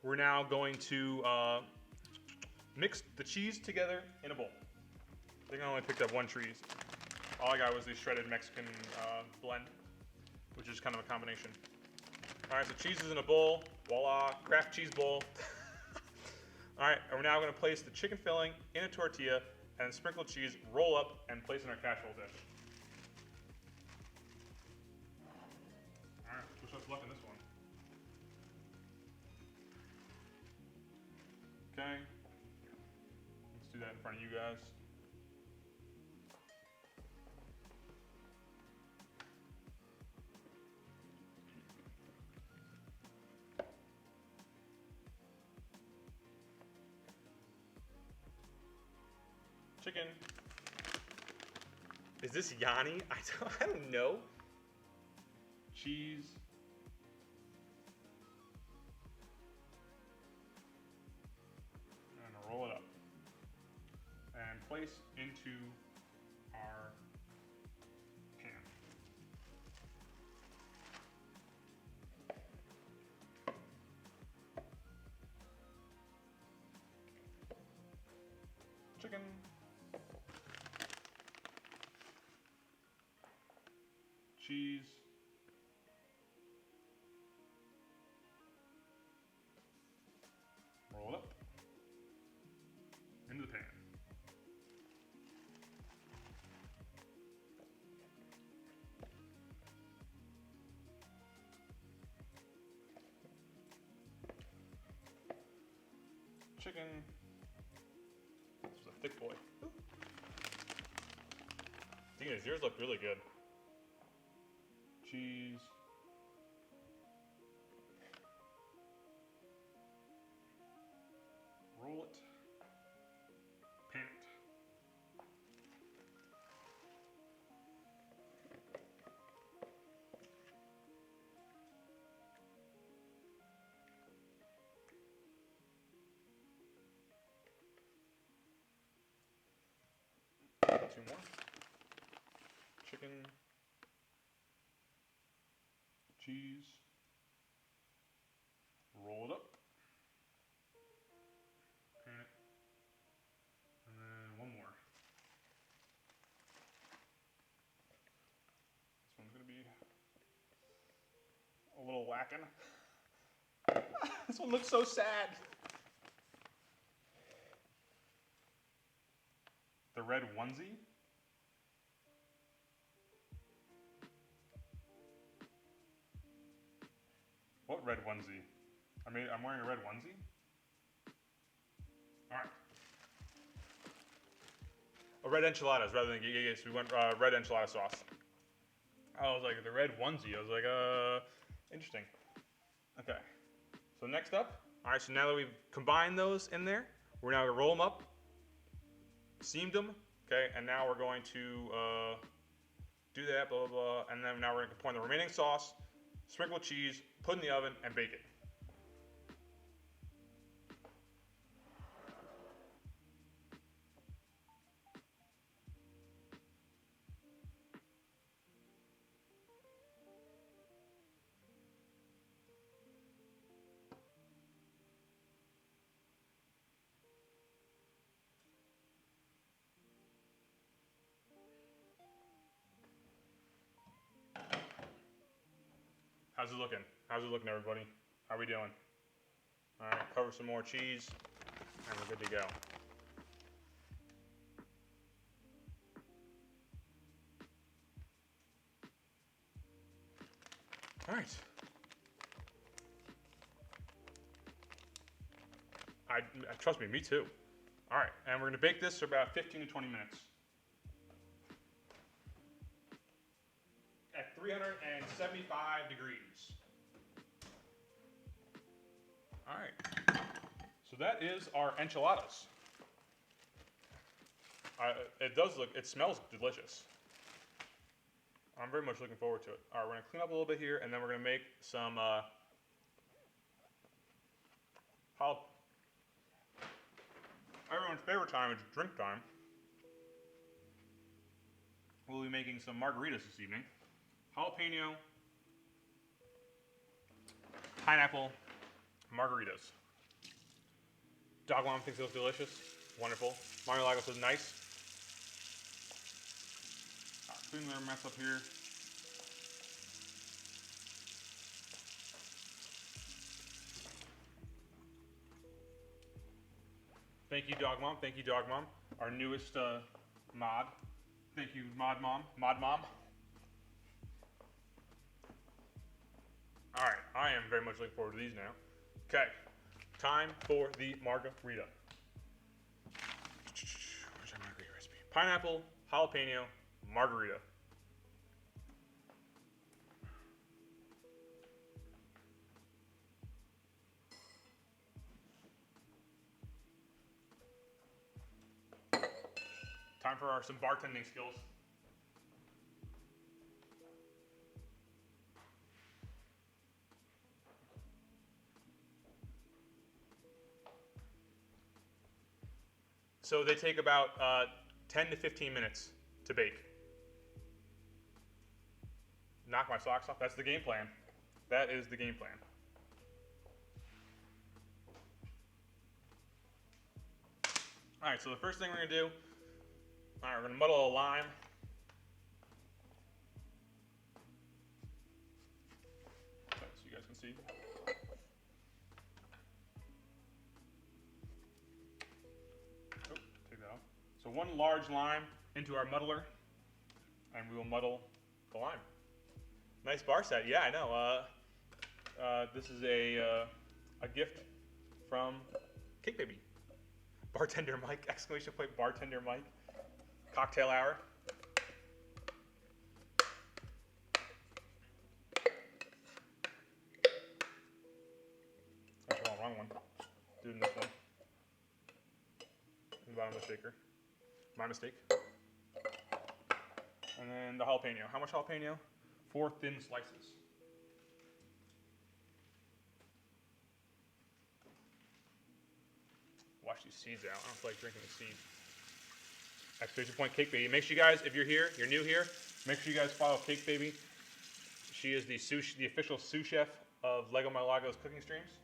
we're now going to mix the cheese together in a bowl. I think I only picked up 1 cheese. All I got was the shredded Mexican blend, which is kind of a combination. All right, so cheese is in a bowl. Voila, Kraft cheese bowl. All right, and we're now going to place the chicken filling in a tortilla and sprinkle cheese, roll up, and place in our casserole dish. All right, wish us luck in this one. Okay, let's do that in front of you guys. Chicken. Is this Yanni? I don't know. Cheese. And roll it up. And place into our chicken. Cheese. Roll it up. Into the pan. Chicken. This is a thick boy. Ooh. Thing is, yours look really good. Cheese. Roll it. Pan it. Two more. Chicken. Cheese. Roll it up. Pan it. And then one more. This one's gonna be a little lacking. This one looks so sad. The red onesie. What red onesie? I'm wearing a red onesie? Alright. A red enchiladas rather than gigas. We went red enchilada sauce. I was like, the red onesie. I was like, interesting. Okay. So next up, alright, so now that we've combined those in there, we're now gonna roll them up, seamed them, okay, and now we're going to do that, blah, blah, blah, and then now we're gonna pour in the remaining sauce, sprinkle cheese, put in the oven, and bake it. How's it looking? How's it looking, everybody? How are we doing? All right, cover some more cheese, and we're good to go. All right. Trust me too. All right, and we're gonna bake this for about 15 to 20 minutes. At 375 degrees. All right, so that is our enchiladas. It smells delicious. I'm very much looking forward to it. All right, we're gonna clean up a little bit here, and then we're gonna make some everyone's favorite time is drink time. We'll be making some margaritas this evening. Jalapeno, pineapple, margaritas. Dog mom thinks it looks delicious. Wonderful. Mario Lagos is nice. Clean their mess up here. Thank you, Dog Mom. Thank you, Dog Mom. Our newest mod. Thank you, Mod Mom. Mod Mom. All right, I am very much looking forward to these now. Okay, time for the margarita. Where's our margarita recipe? Pineapple, jalapeno, margarita. Time for some bartending skills. So they take about 10 to 15 minutes to bake. Knock my socks off. That's the game plan. That is the game plan. All right, so the first thing we're gonna do, all right, we're gonna muddle a lime. Okay, so you guys can see. Oh, take that off. So one large lime into our muddler, and we will muddle the lime. Nice bar set, yeah, I know. This is a gift from Cake Baby. Bartender Mike, exclamation point, Bartender Mike. Cocktail hour. Actually, oh, wrong one. Doing this one. In the bottom of the shaker. My mistake. And then the jalapeno. How much jalapeno? 4 thin slices. Wash these seeds out. I don't feel like drinking the seeds. Exclamation point, Cake Baby. Make sure you guys, if you're here, you're new here, make sure you guys follow Cake Baby. She is the official sous chef of Lego Margaritas cooking streams.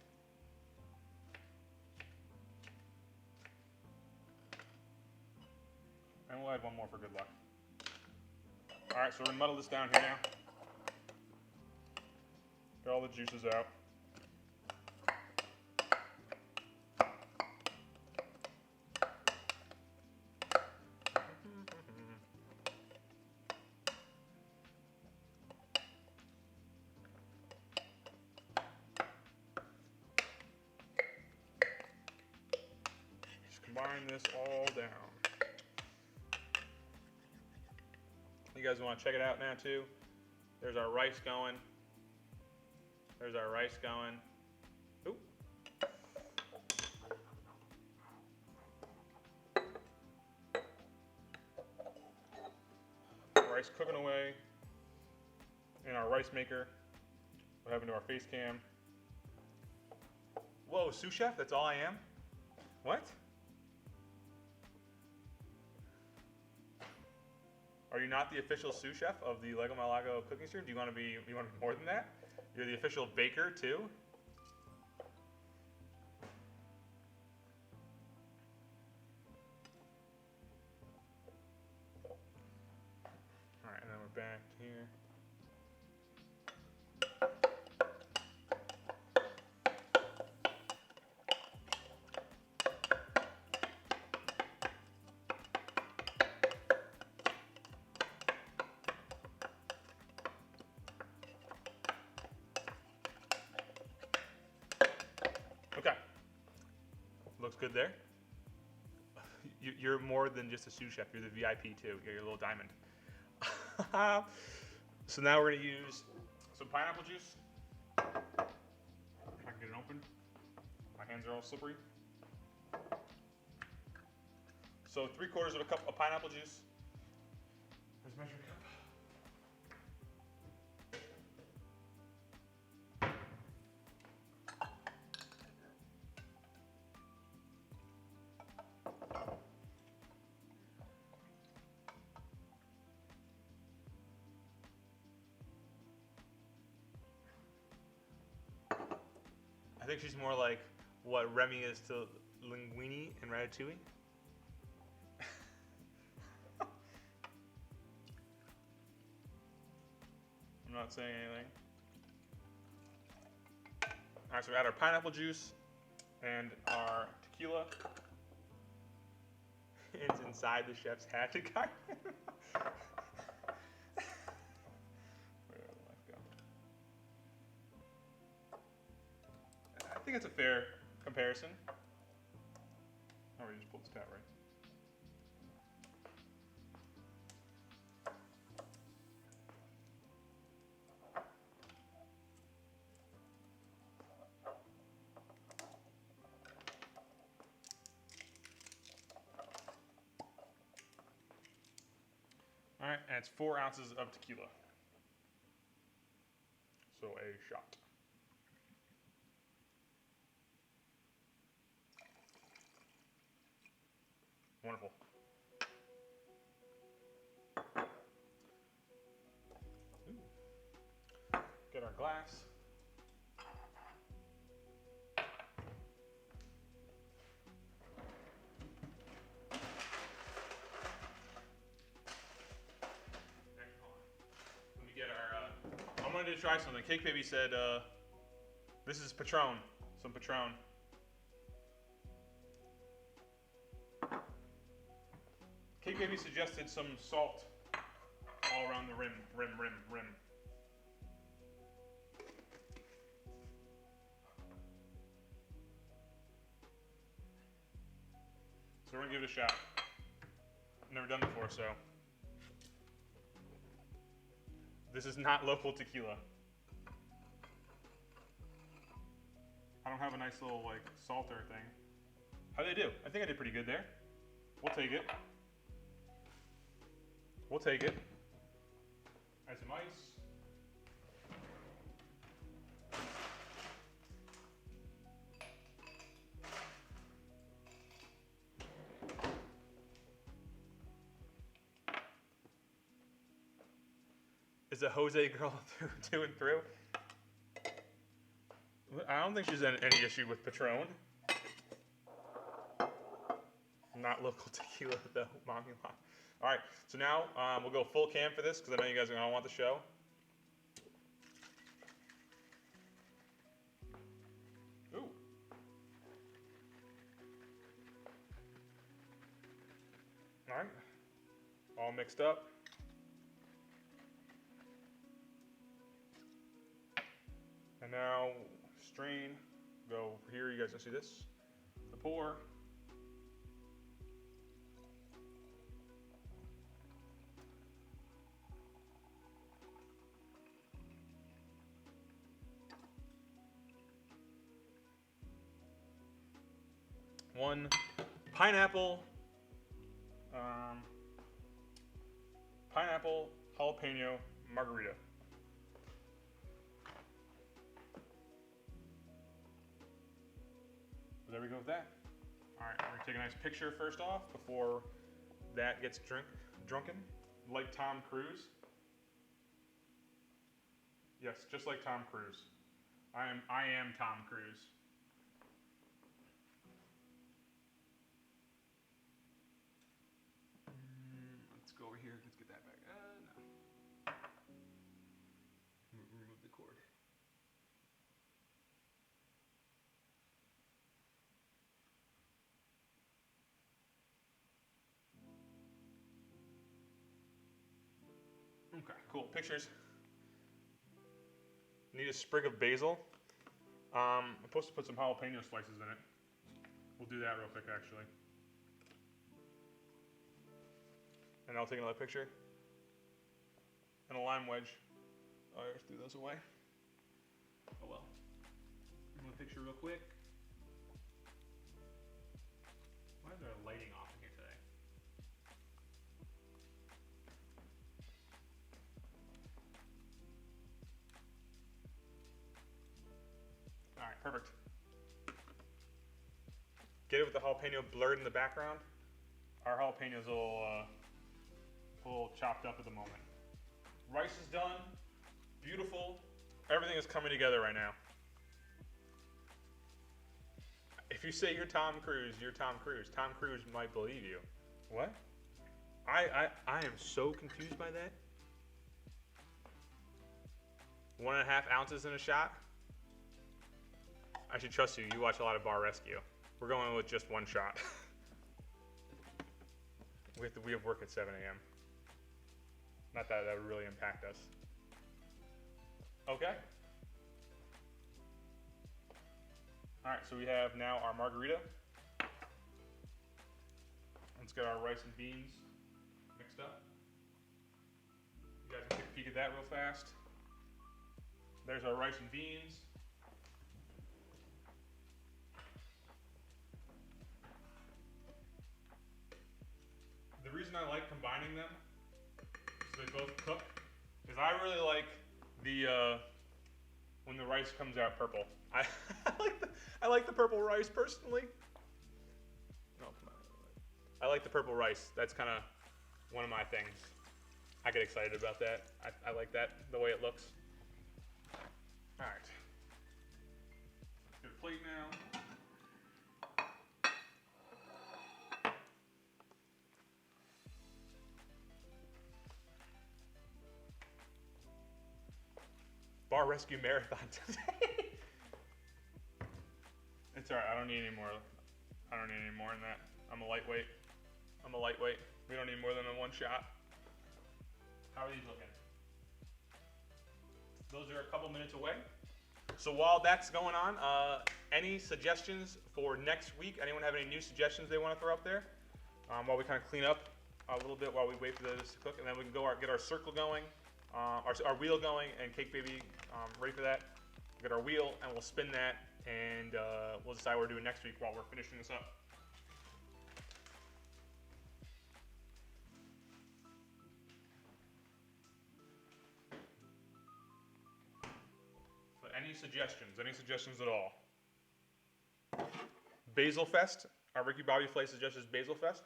And we'll add one more for good luck. All right, so we're gonna muddle this down here now. Get all the juices out. Just combine this all down. You guys want to check it out now too? There's our rice going. There's our rice going. Ooh. Rice cooking away in our rice maker. What happened to our face cam? Whoa, sous chef? That's all I am? What? Are you not the official sous chef of the Lego Malago cooking stream? Do you want to be more than that? You're the official baker too? All right, and then we're back here. Okay, looks good there. You're more than just a sous chef. You're the VIP too. You're your little diamond. So now we're gonna use some pineapple juice. If I can get it open. My hands are all slippery. So 3/4 of a cup of pineapple juice. There's measuring cup. I think she's more like what Remy is to linguine and ratatouille. I'm not saying anything. All right, so we add our pineapple juice and our tequila. It's inside the chef's hat. Where did the knife go? I think it's a fair comparison. Oh, we just pulled this out, right? All right, and it's 4 ounces of tequila. So a shot. Wonderful. Ooh. Get our glass. to try something. Cake Baby said, this is Patron. Some Patron. Cake Baby suggested some salt all around the rim. So we're gonna give it a shot. Never done before, so. This is not local tequila. I don't have a nice little like salter thing. How'd they do? I think I did pretty good there. We'll take it. We'll take it. Add some ice. Is a Jose girl through and through? I don't think she's had any issue with Patron. Not local tequila though, mommy lot. All right, so now we'll go full cam for this because I know you guys are gonna want the show. Ooh. All right, all mixed up. And now strain, go over here, you guys can see this. The pour. One pineapple jalapeno margarita. So there we go with that. All right, we're gonna take a nice picture first off before that gets drunken, like Tom Cruise. Yes, just like Tom Cruise. I am Tom Cruise. Let's go over here. Let's get that back. No. Remove the cord. Okay, cool. Pictures. Need a sprig of basil. I'm supposed to put some jalapeno slices in it. We'll do that real quick, actually. And I'll take another picture. And a lime wedge. Oh, I just threw those away. Oh well. Move a picture real quick. Why is there lighting off in here today? All right, perfect. Get it with the jalapeno blurred in the background. Our jalapenos a little chopped up at the moment. Rice is done. Beautiful. Everything is coming together right now. If you say you're Tom Cruise, you're Tom Cruise. Tom Cruise might believe you. What? I am so confused by that. 1.5 ounces in a shot? I should trust you. You watch a lot of Bar Rescue. We're going with just one shot. We have work at 7 a.m. Not that would really impact us. Okay. All right, so we have now our margarita. Let's get our rice and beans mixed up. You guys can take a peek at that real fast. There's our rice and beans. The reason I like combining them, so they both cook, is I really like the when the rice comes out purple. I like the purple rice personally. No, come on. I like the purple rice. That's kind of one of my things. I get excited about that. I like that, the way it looks. All right. Get a plate now. bar rescue marathon today. It's all right. I don't need any more. I don't need any more than that. I'm a lightweight. We don't need more than a one shot. How are these looking? Those are a couple minutes away. So while that's going on, any suggestions for next week? Anyone have any new suggestions they want to throw up there? While we kind of clean up a little bit while we wait for this to cook, and then we can go get our circle going, our wheel going, and Cake Baby ready for that. We'll get our wheel, and we'll spin that, and we'll decide what we're doing next week while we're finishing this up. So any suggestions? Any suggestions at all? Basil Fest. Our Ricky Bobby Flay suggests Basil Fest.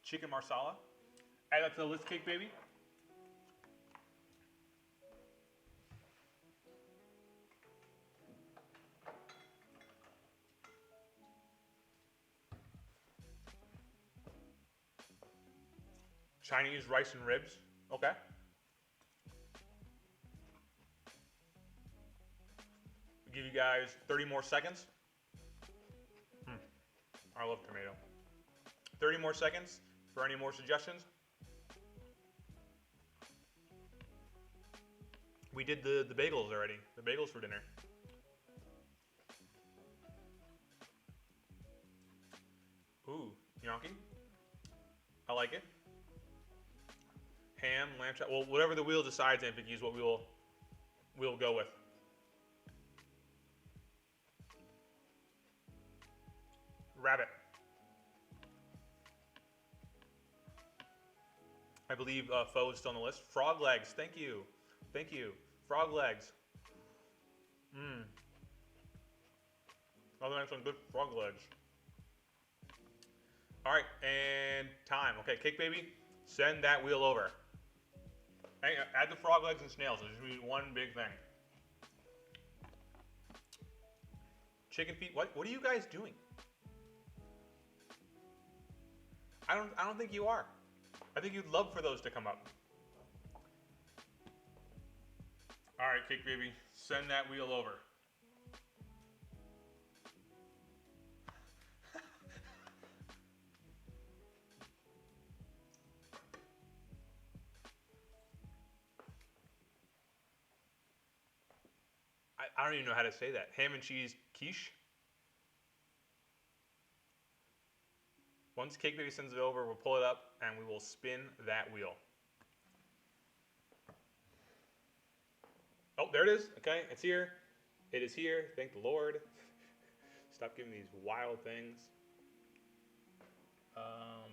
Chicken marsala. Add that to the list, Cake Baby. Chinese rice and ribs. Okay. We'll give you guys 30 more seconds. I love tomato. 30 more seconds for any more suggestions. We did the bagels already. The bagels for dinner. Ooh, gnocchi. I like it. Ham, lamb chop. Well, whatever the wheel decides, Anthony, is what we'll go with. Rabbit. I believe pho is still on the list. Frog legs. Thank you. Thank you. Frog legs. Another nice one. Good frog legs. All right, and time. Okay, Cake Baby, send that wheel over. Hey, add the frog legs and snails. There's just one big thing. Chicken feet. What are you guys doing? I don't think you are. I think you'd love for those to come up. All right, Cake Baby, send that wheel over. I don't even know how to say that. Ham and cheese quiche. Once Cake Baby sends it over, we'll pull it up and we will spin that wheel. Oh, there it is. Okay, it's here. It is here. Thank the Lord. Stop giving these wild things.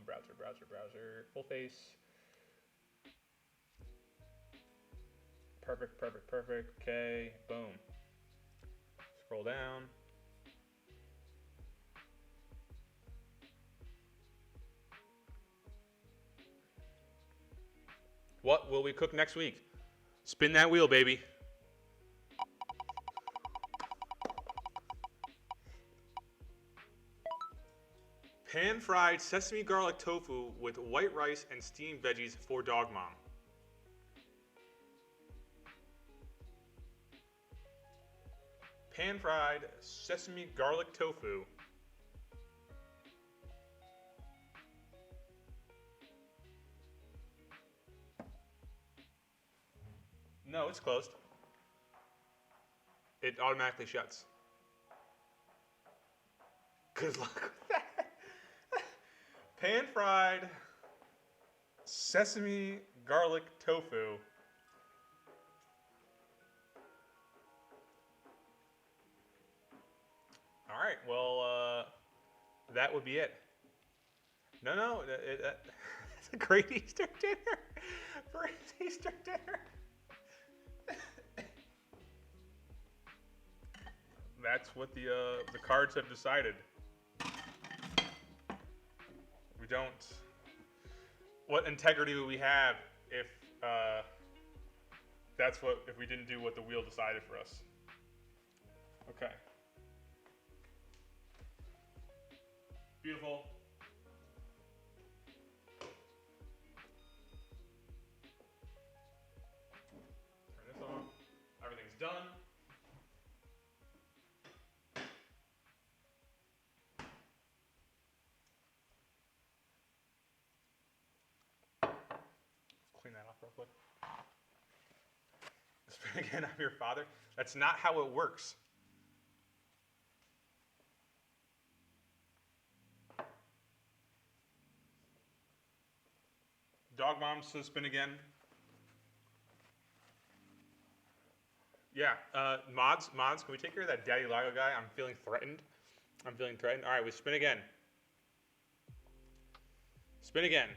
Browser. Full face. Perfect. Okay, boom. Scroll down. What will we cook next week? Spin that wheel, baby. Pan-fried sesame garlic tofu with white rice and steamed veggies for Dog Mom. Pan-fried sesame garlic tofu. No, it's closed. It automatically shuts. Good luck with that. Pan-fried sesame garlic tofu. All right, well, that would be it. No, it's a great Easter dinner. For Easter dinner. That's what the cards have decided. We don't. What integrity would we have if if we didn't do what the wheel decided for us? Okay. Beautiful. Turn this off. Everything's done. Clean that off real quick. Spin again, I'm your father. That's not how it works. Dog mom says spin again. Yeah, mods, can we take care of that Daddy Lago guy? I'm feeling threatened. All right, we spin again. Spin again.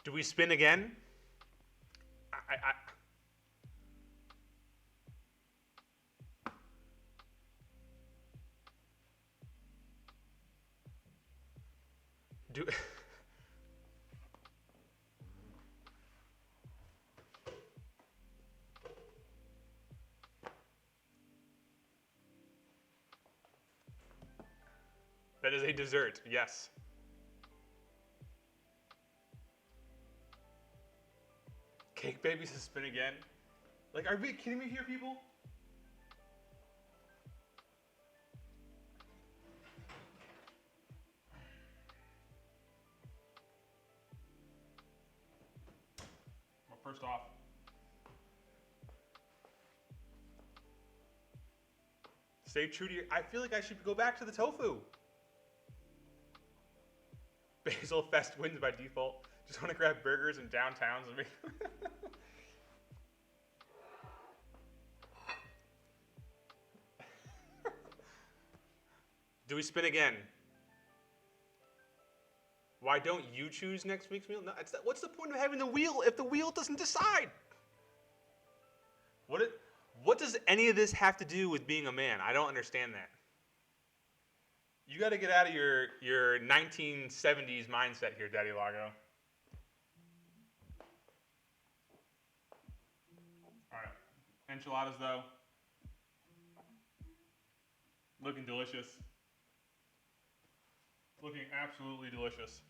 Do we spin again? Do That is a dessert, yes. Cake baby says spin again. Like, are we kidding me here, people? Well, first off, stay true to your. I feel like I should go back to the tofu. Basil Fest wins by default. Just want to grab burgers in downtowns and make. Do we spin again? Why don't you choose next week's meal? No, what's the point of having the wheel if the wheel doesn't decide? What does any of this have to do with being a man? I don't understand that. You got to get out of your 1970s mindset here, Daddy Lago. All right. Enchiladas, though. Looking delicious. Looking absolutely delicious.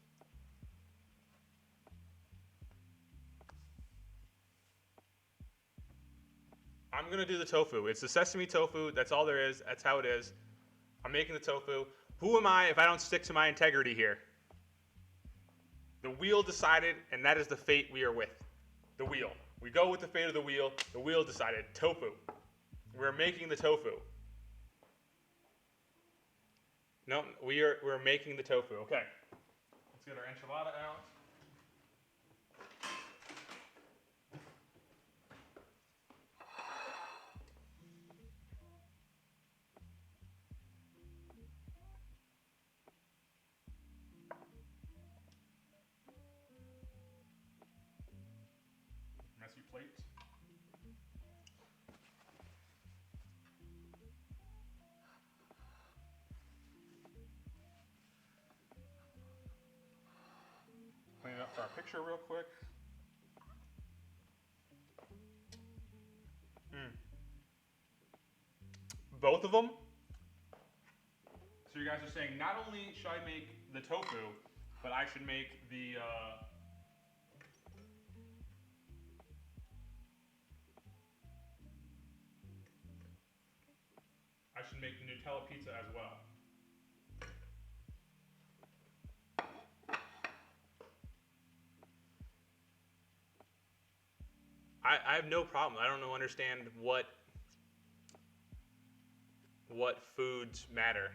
I'm going to do the tofu. It's the sesame tofu. That's all there is. That's how it is. I'm making the tofu. Who am I if I don't stick to my integrity here? The wheel decided, and that is the fate we are with. The wheel. We go with the fate of the wheel. The wheel decided. Tofu. We're making the tofu. No, we're making the tofu. Okay. Let's get our enchilada out. Messy plate. Clean it up for our picture real quick. Both of them? So you guys are saying not only should I make the tofu, but I should make the Nutella pizza as well. I have no problem. I don't understand what foods matter.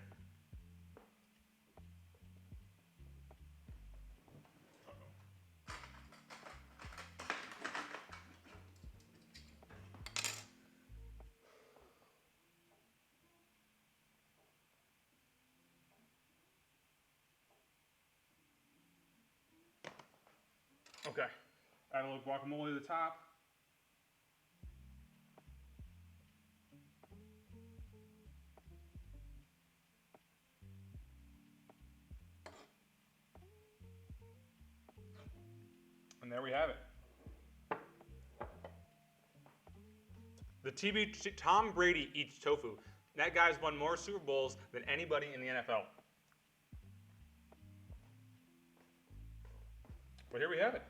Okay, add a little guacamole to the top. there we have it. The Tom Brady eats tofu. That guy's won more Super Bowls than anybody in the NFL. But here we have it.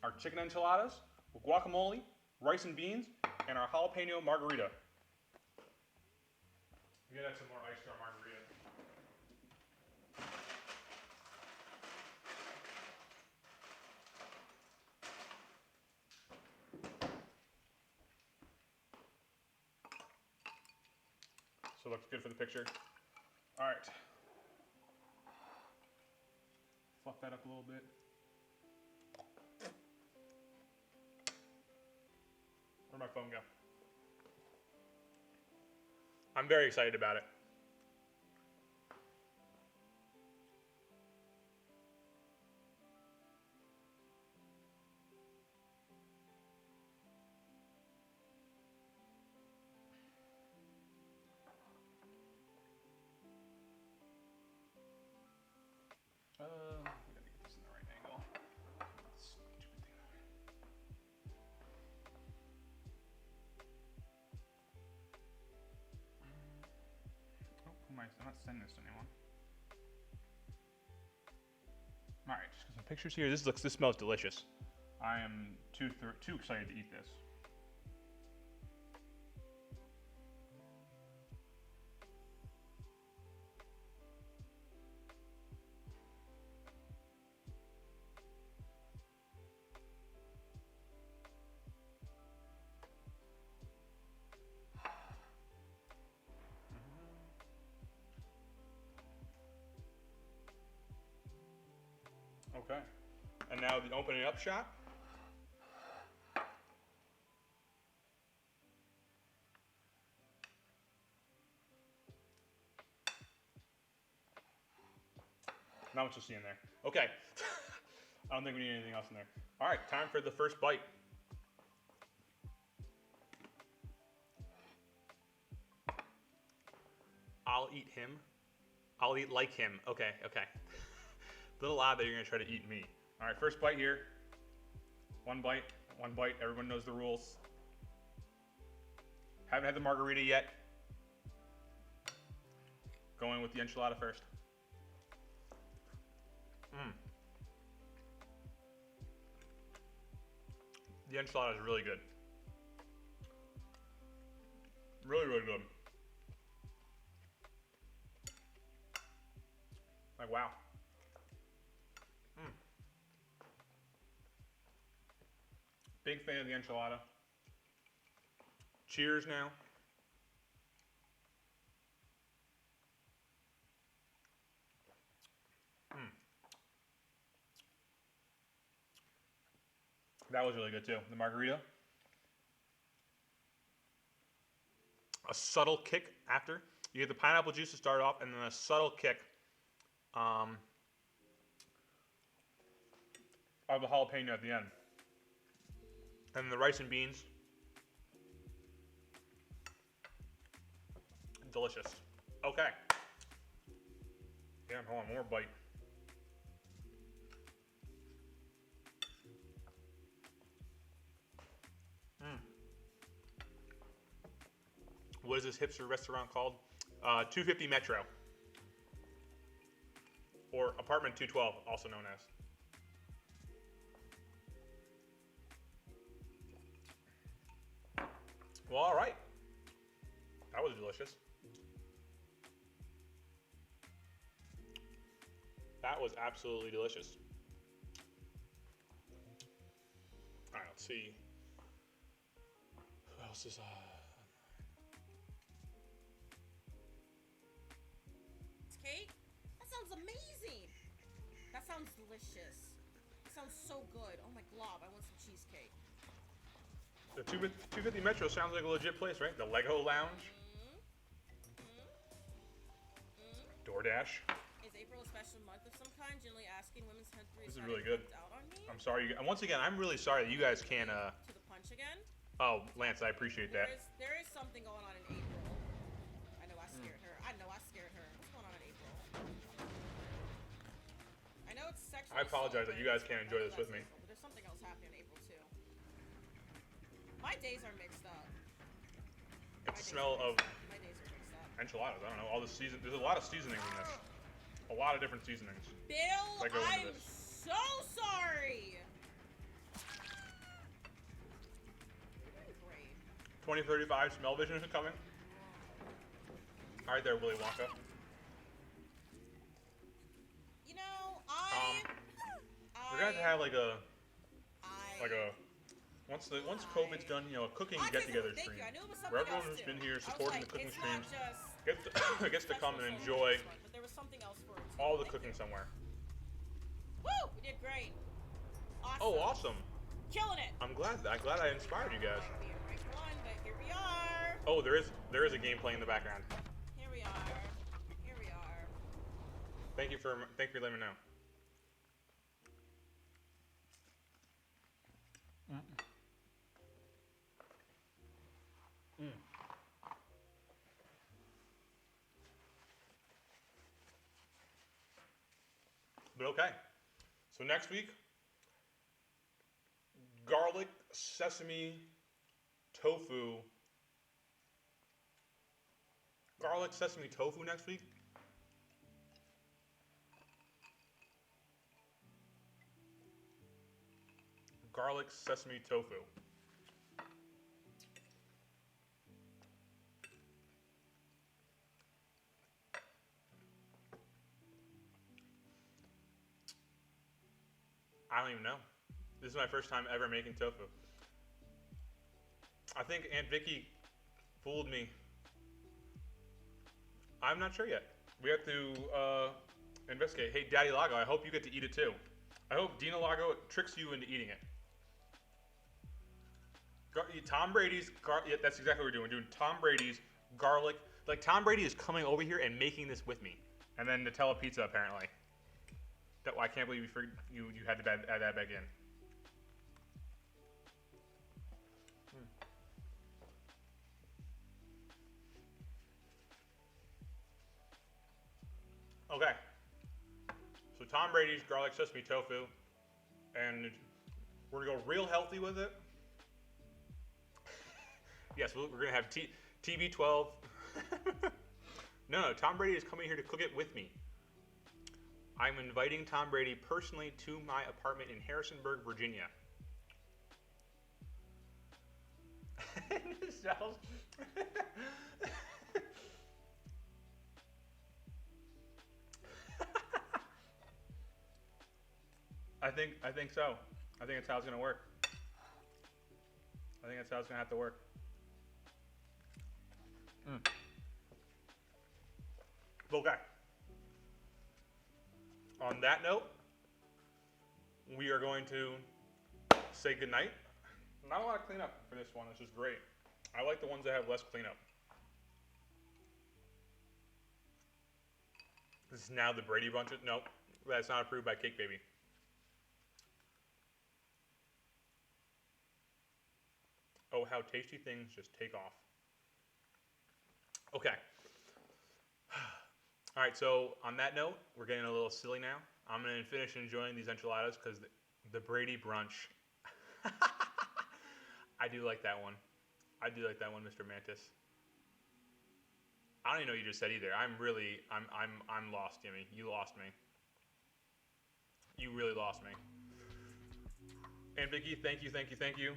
Our chicken enchiladas with guacamole, rice and beans, and our jalapeno margarita. We gotta add some more ice to our margarita. So it looks good for the picture. All right. Fluff that up a little bit. Where'd my phone go? I'm very excited about it. We gotta get this in the right angle. Stupid thing. Oh, I'm not sending this to anyone. All right, just some pictures here. This smells delicious. I am too excited to eat this. Okay, and now the opening up shot. Not much to see in there. Okay, I don't think we need anything else in there. All right, time for the first bite. I'll eat him. I'll eat like him. Okay, okay. Little odd that you're gonna try to eat me. All right, first bite here. One bite, everyone knows the rules. Haven't had the margarita yet. Going with the enchilada first. The enchilada is really good. Really, really good. Like, wow. Big fan of the enchilada. Cheers now. That was really good too. The margarita. A subtle kick after. You get the pineapple juice to start off, and then a subtle kick of the jalapeno at the end. And the rice and beans. Delicious. Okay. Damn, hold on, more bite. What is this hipster restaurant called? 250 Metro. Or Apartment 212, also known as. Well, all right. That was delicious. That was absolutely delicious. All right, let's see. Who else is Cake? That sounds amazing. That sounds delicious. That sounds so good. Oh my glob, I want some cheesecake. The 250 Metro sounds like a legit place, right? The Lego Lounge. DoorDash. Is April a special month of some kind? Generally asking women's history. This is really good. Out on me? I'm sorry. And once again, I'm really sorry that you guys can't. To the punch again? Oh, Lance, I appreciate that. There is something going on in April. I know I scared her. I know I scared her. What's going on in April? I know it's sexual I apologize that you guys can't enjoy this with me. April, but there's something else happening in April too. My days are mixed up. It's the smell of My days are mixed up. enchiladas. I don't know, all the season. There's a lot of seasonings in this. A lot of different seasonings. Bill, that go into I'm this. so sorry. Great. 2035 smell vision is coming. All right, there, Willy Wonka. You know, We're gonna have to have like a once COVID's done, you know, a cooking get-together stream I knew it was where something everyone else who's too. been here I was supporting like, the cooking it's not streams just gets to come and special enjoy for this one, but there was something else for it too. all the Thank cooking you. somewhere. Woo! We did great. Awesome. Oh, awesome! Killing it. I'm glad I inspired you guys. Might be a rank one, but here we are. Oh, there is a game playing in the background. Here we are. Here we are. Thank you for letting me know. But okay, so next week, garlic sesame tofu. Garlic sesame tofu next week. Garlic sesame tofu. I don't even know. This is my first time ever making tofu. I think Aunt Vicky fooled me. I'm not sure yet. We have to investigate. Hey, Daddy Lago, I hope you get to eat it too. I hope Dina Lago tricks you into eating it. Tom Brady's yeah, that's exactly what we're doing. We're doing Tom Brady's garlic. Like Tom Brady is coming over here and making this with me, and then Nutella pizza apparently. I can't believe you had to add that back in. Okay. So Tom Brady's garlic sesame tofu, and we're gonna go real healthy with it. Yes, we're gonna have TB12. No, Tom Brady is coming here to cook it with me. I'm inviting Tom Brady personally to my apartment in Harrisonburg, Virginia. I think so. I think that's how it's gonna work. I think that's how it's gonna have to work. Okay. On that note, we are going to say goodnight. Not a lot of cleanup for this one, which is great. I like the ones that have less cleanup. This is now the Brady Bunch. Nope, that's not approved by Cake Baby. Oh, how tasty things just take off. Okay. All right, so on that note, we're getting a little silly now. I'm going to finish enjoying these enchiladas because the Brady Brunch. I do like that one. I do like that one, Mr. Mantis. I don't even know what you just said either. I'm lost, Jimmy. You lost me. You really lost me. And Vicky, thank you.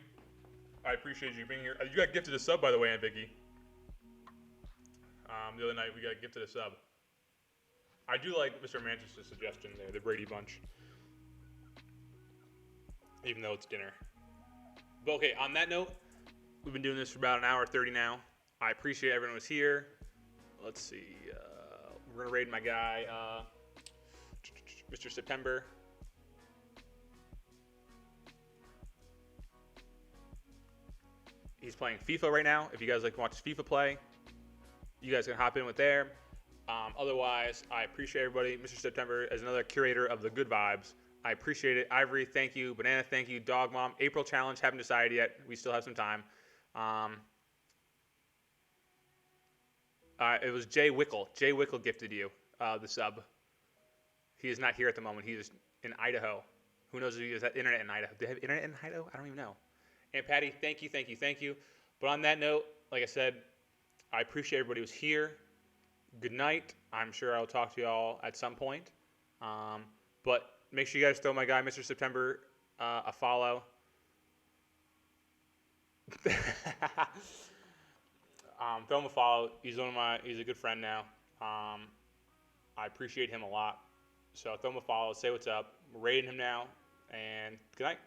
I appreciate you being here. You got gifted a sub, by the way, Aunt Vicky. The other night we got gifted a sub. I do like Mr. Mantis' suggestion there, the Brady Bunch. Even though it's dinner. But okay, on that note, we've been doing this for about an hour 30 now. I appreciate everyone who's here. Let's see. We're going to raid my guy, Mr. September. He's playing FIFA right now. If you guys like to watch FIFA play, you guys can hop in with there. Otherwise, I appreciate everybody. Mr. September is another curator of the good vibes. I appreciate it. Ivory, thank you. Banana, thank you. Dog Mom. April Challenge, haven't decided yet. We still have some time. It was Jay Wickle. Jay Wickle gifted you the sub. He is not here at the moment. in Idaho. Who knows if he has internet in Idaho? Do they have internet in Idaho? I don't even know. And Patty, thank you. But on that note, like I said, I appreciate everybody who's here. Good night. I'm sure I'll talk to y'all at some point. But make sure you guys throw my guy, Mr. September, a follow. Throw him a follow. He's a good friend now. I appreciate him a lot. So throw him a follow. Say what's up. We're rating him now. And good night.